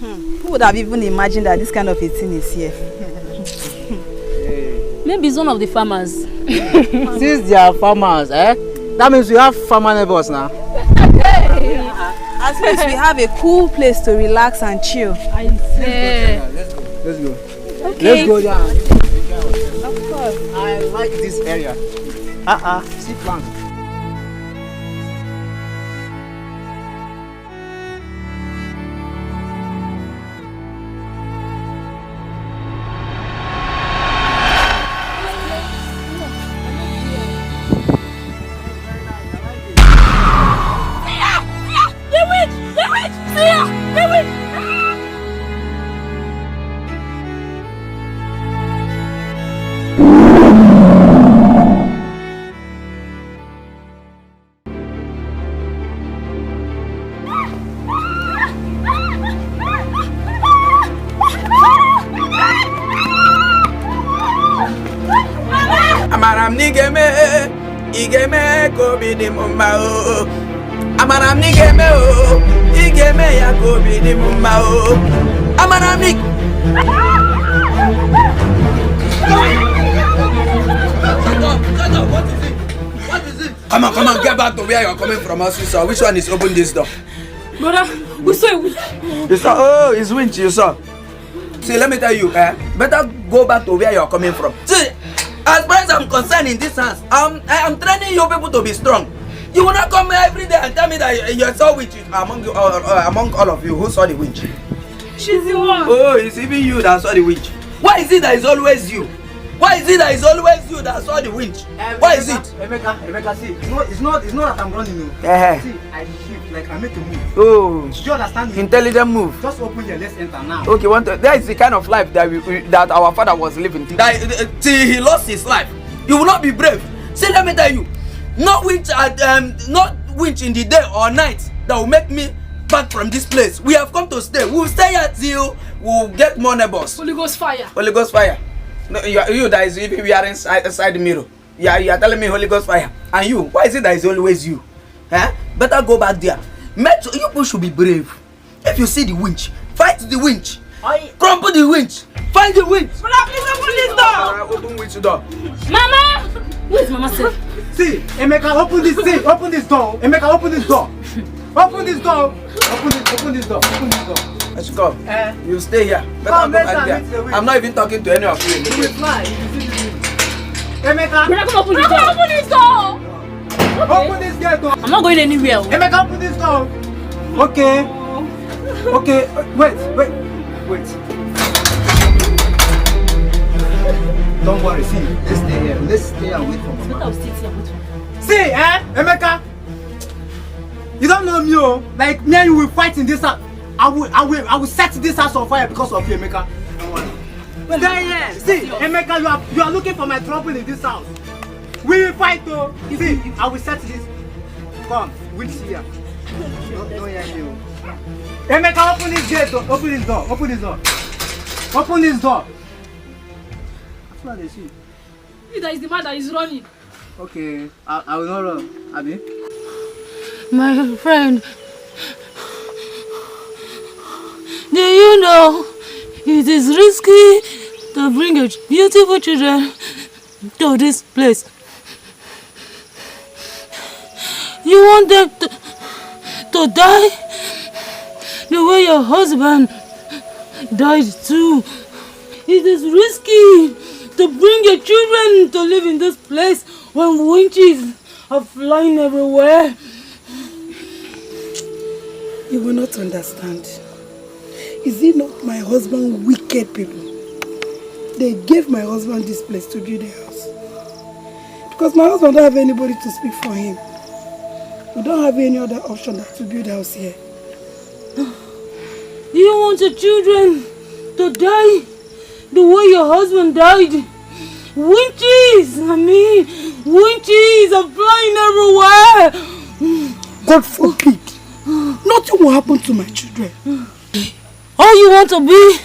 S12: Who would have even imagined that this kind of a thing is here?
S10: Maybe it's one of the farmers.
S24: Since they are farmers, that means we have farmer neighbors now.
S12: At least we have a cool place to relax and chill.
S10: I see.
S24: Let's go.
S12: Okay.
S24: Let's go down.
S12: Of course.
S24: I like this area. See plants.
S7: Amaram igeme kobi di mumba o. Amaram igeme o, igeme ya kobi di mumba o. Amaram Shut up, what is it? What is it? Come on, get back to where you're coming from, officer. Which one is open this door?
S10: Brother, we saw a winch.
S7: You saw? Oh, it's winch, you saw. See, let me tell you, better go back to where you're coming from. See, as far as I'm concerned in this house, I'm training you people to be strong. You will not come every day and tell me that you saw witch among all of you. Who saw the witch?
S10: She's the one.
S7: Oh, it's even you that saw the witch. Why is it that it's always you? Why is it that it's always you that saw the winch? Why is it?
S24: Emeka, see, it's not that I'm running you. See, I shift, like I make a move.
S7: Oh.
S24: Do you understand me?
S7: Intelligent move.
S24: Just open your let's enter now.
S7: Okay, that is the kind of life that our father was living. Till he lost his life. You will not be brave. See, let me tell you, not winch in the day or night that will make me back from this place. We have come to stay. We will stay here till we'll get more neighbors.
S10: Holy Ghost fire.
S7: Holy Ghost fire. No, you that is even we are inside the mirror. Yeah, you are telling me Holy Ghost fire. And you, why is it that it's always you? Better go back there. You people should be brave. If you see the winch, fight the winch. Crumple the winch. Find the winch.
S10: Please open this door.
S7: Open winch door.
S10: Mama! What is Mama saying?
S24: See, Emeka, open this door. Open this door. Emeka, open this door. Open this door. Open this door. Open this door.
S7: Let's go. You stay here. Better go back there. I'm not even talking to any of you in the place.
S24: Emeka,
S10: open this door.
S24: Open this door.
S10: I'm not going anywhere.
S24: Emeka, open this door. Okay. Okay. Wait. Wait. Don't worry, see, let's stay here. Let's stay and wait for Mama. See, Emeka? You don't know me, oh. Like, me and you will fight in this house. I will set this house on fire because of you, Emeka. Don't worry. But then, see, Emeka, you are looking for my trouble in this house. We will fight, though. See, I will set this. Come, we'll see here. Don't hear you. Emeka, open this gate, though. Open this door. Open this door. Open this door. That's what they see.
S10: That is the man that is running.
S24: Okay, I will not run. Abi?
S10: My friend, do you know it is risky to bring your beautiful children to this place? You want them to die the way your husband died too. It is risky to bring your children to live in this place when winches are flying everywhere.
S3: You will not understand. Is it not my husband wicked people? They gave my husband this place to build a house. Because my husband don't have anybody to speak for him. We don't have any other option than to build a house here.
S10: Do you want your children to die the way your husband died? Winches! Winches are flying everywhere!
S3: God forbid! Nothing will happen to my children.
S10: All you want to be,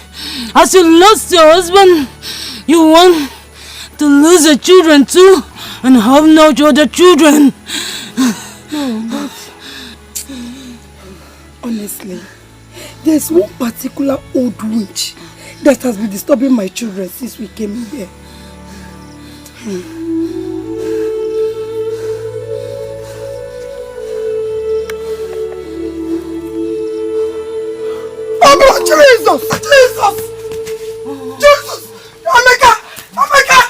S10: as you lost your husband, you want to lose your children too and have no other children.
S3: No, but honestly, there's one particular old witch that has been disturbing my children since we came here. Oh God, Jesus! Jesus! Jesus! Emeka! Emeka!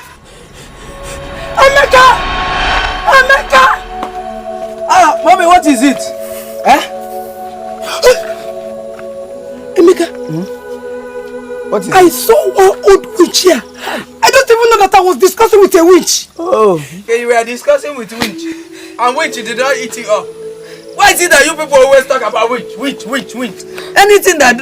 S3: Emeka! Emeka!
S7: Ah, mommy, what is it?
S3: Emeka,
S7: what is
S3: I saw one old witch here. I don't even know that I was discussing with a witch.
S7: Oh, okay, you were discussing with witch, and witch did not eat you up. Why is it that you people always talk about witch? Anything that,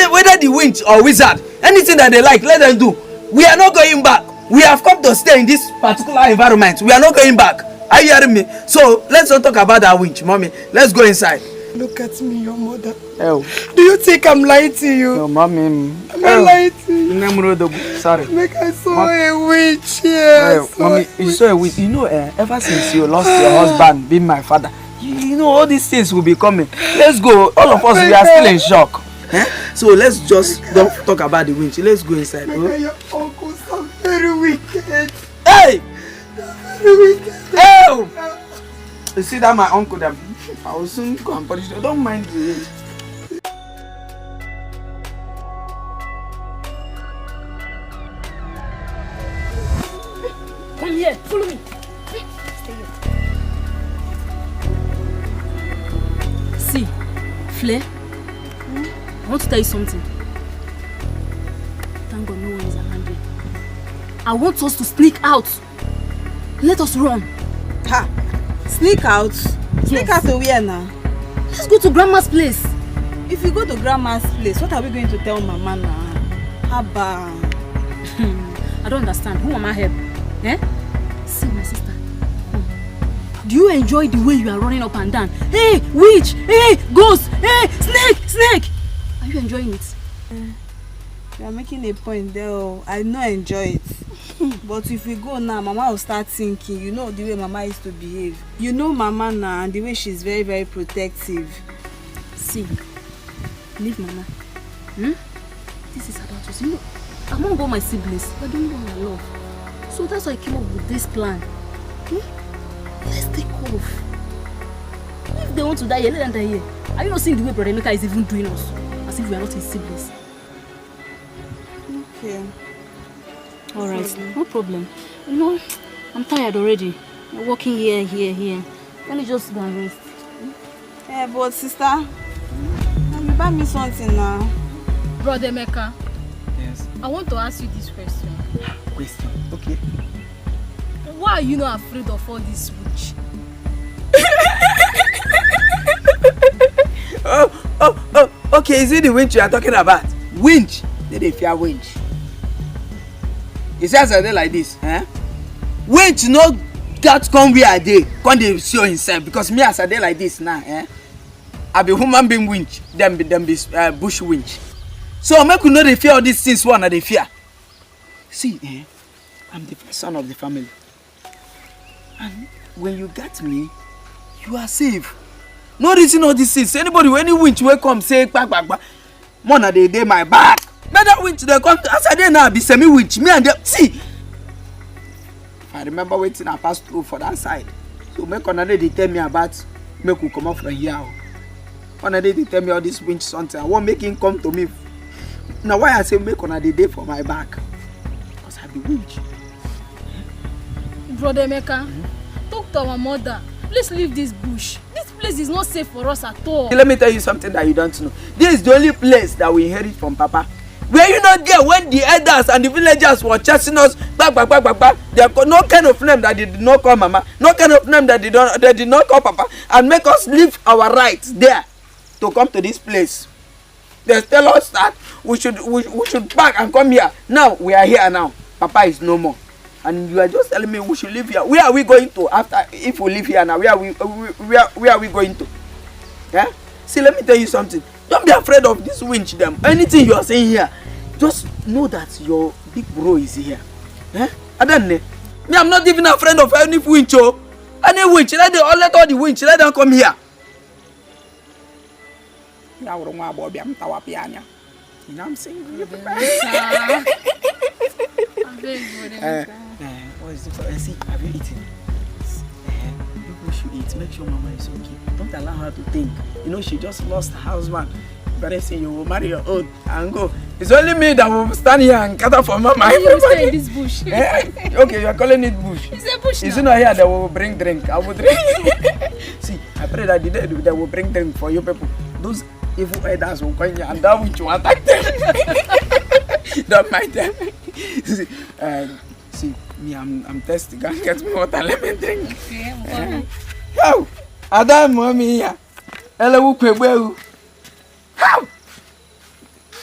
S7: whether the witch or wizard, anything that they like, let them do. We are not going back. We have come to stay in this particular environment. We are not going back. Are you hearing me? So, let's not talk about that witch, mommy. Let's go inside.
S3: Look at me, your mother.
S24: Oh.
S3: Do you think I'm lying to you?
S24: No, mommy.
S3: I'm not lying to you.
S24: Sorry.
S3: Like I saw a witch here.
S24: Mommy, you saw a witch. You know, ever since you lost your husband, being my father, you know all these things will be coming. Let's go. All of us, we are still in shock.
S7: So let's just don't talk about the witch. Let's go inside.
S3: Your uncles are very wicked.
S7: Hey!
S3: Very wicked.
S7: Oh! You see that my uncle, that I will soon go and punish you. Don't mind the witch.
S10: Come here, follow me. Stay here. See, Flair, I want to tell you something. Thank God no one is around here. I want us to sneak out. Let us run.
S12: Ha! Sneak out? Sneak out to where now?
S10: Let's go to Grandma's place.
S12: If you go to Grandma's place, what are we going to tell Mama now? Haba.
S10: I don't understand. Who am I help? See, my sister. Do you enjoy the way you are running up and down? Hey, witch! Hey, ghost! Hey, snake! Are you enjoying it?
S12: You are making a point there. I don't enjoy it. But if we go now, Mama will start thinking, you know the way Mama used to behave. You know Mama now and the way she's very, very protective.
S10: See, leave Mama. This is about us. You know, among all my siblings, you're the only one I love. So that's why I came up with this plan. Let's take off. If they want to die here, let them die here. Are you not seeing the way Brother Emeka is even doing us? As if we are not his siblings.
S12: Okay.
S10: Alright, no problem. You know, I'm tired already. I'm walking here. Let me just go and rest.
S12: Yeah, but sister, you buy me something now.
S10: Brother Emeka, I want to ask you this question.
S7: Question, okay.
S10: Why are you not afraid of all this witch?
S7: Okay, is it the winch you are talking about? Winch? They fear winch. It says a day like this, eh? Winch no that come where I dey, come dey show himself because me as a day like this now, eh? I be human being winch, them be bush winch. So make you know they fear all these things one they fear. See, eh? I'm the first son of the family. And when you get me, you are safe. No reason all these things. Anybody, any winch will come say back. More than they day my back. Better winch they come as I dey now be semi winch. Me and them see. I remember waiting I passed through for that side. So make another they tell me about make we come up from here. Another they tell me all this winch something. I won't make him come to me. Now why I say make another day for my back? Because I be winch.
S10: Brother Emeka, talk to our mother. Please leave this bush. This place is not safe for us at all.
S7: Let me tell you something that you don't know. This is the only place that we inherit from Papa. Were you not there when the elders and the villagers were chasing us back? There are no kind of name that they did not call Mama. No kind of name that they did not call Papa. And make us leave our rights there to come to this place. They tell us that we should back and come here. Now we are here now. Papa is no more. And you are just telling me we should live here. Where are we going to after if we live here now? Where are we going to? Yeah? See, let me tell you something. Don't be afraid of this winch them. Anything you are saying here, just know that your big bro is here. Eh? And then me, I'm not even afraid of any winch. Oh. Any winch, let all the winch, let them come here. You know what I'm saying? What is this? See, have you eaten? People should eat. Make sure Mama is okay. Don't allow her to think. You know, she just lost her husband. Better say you will marry your own and go. It's only me that will stand here and gather for Mama.
S10: You will stay in this bush.
S7: Okay, you are calling it bush.
S10: It's a bush now.
S7: Is it not here that will bring drink? I will drink. See, I pray that the day they will bring drink for you people. Those evil elders will come here and that which will attack them. Don't mind them. See, me, I'm thirsty. Go and get me water. Let me drink. How? Adam, mommy here. Hello, Kwebeu. How?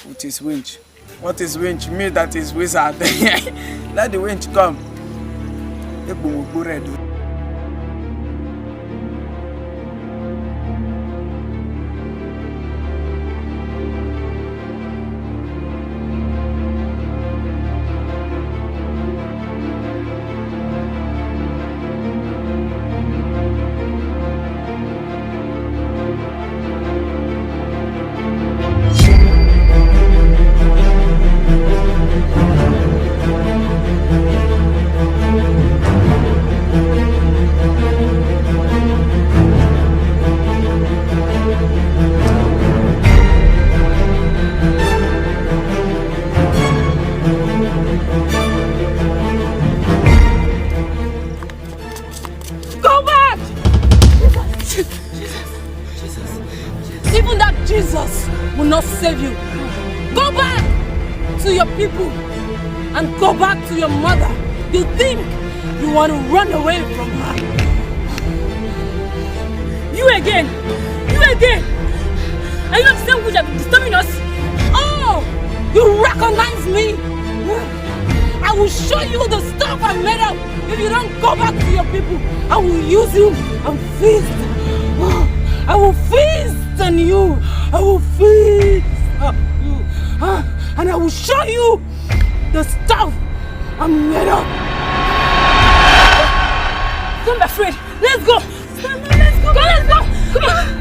S7: What is winch? What is winch? Me that is wizard. Let the winch come.
S10: Even that Jesus will not save you. Go back to your people and go back to your mother. You think you want to run away from her. You again. Are you not the same witch that is disturbing us? Oh, you recognize me? I will show you the stuff I made up. If you don't go back to your people, I will use you and feast. I will feast on you. I will feast on you. And I will show you the stuff I'm made of. Don't be afraid. Let's go. Let's go. Let's go. Come on.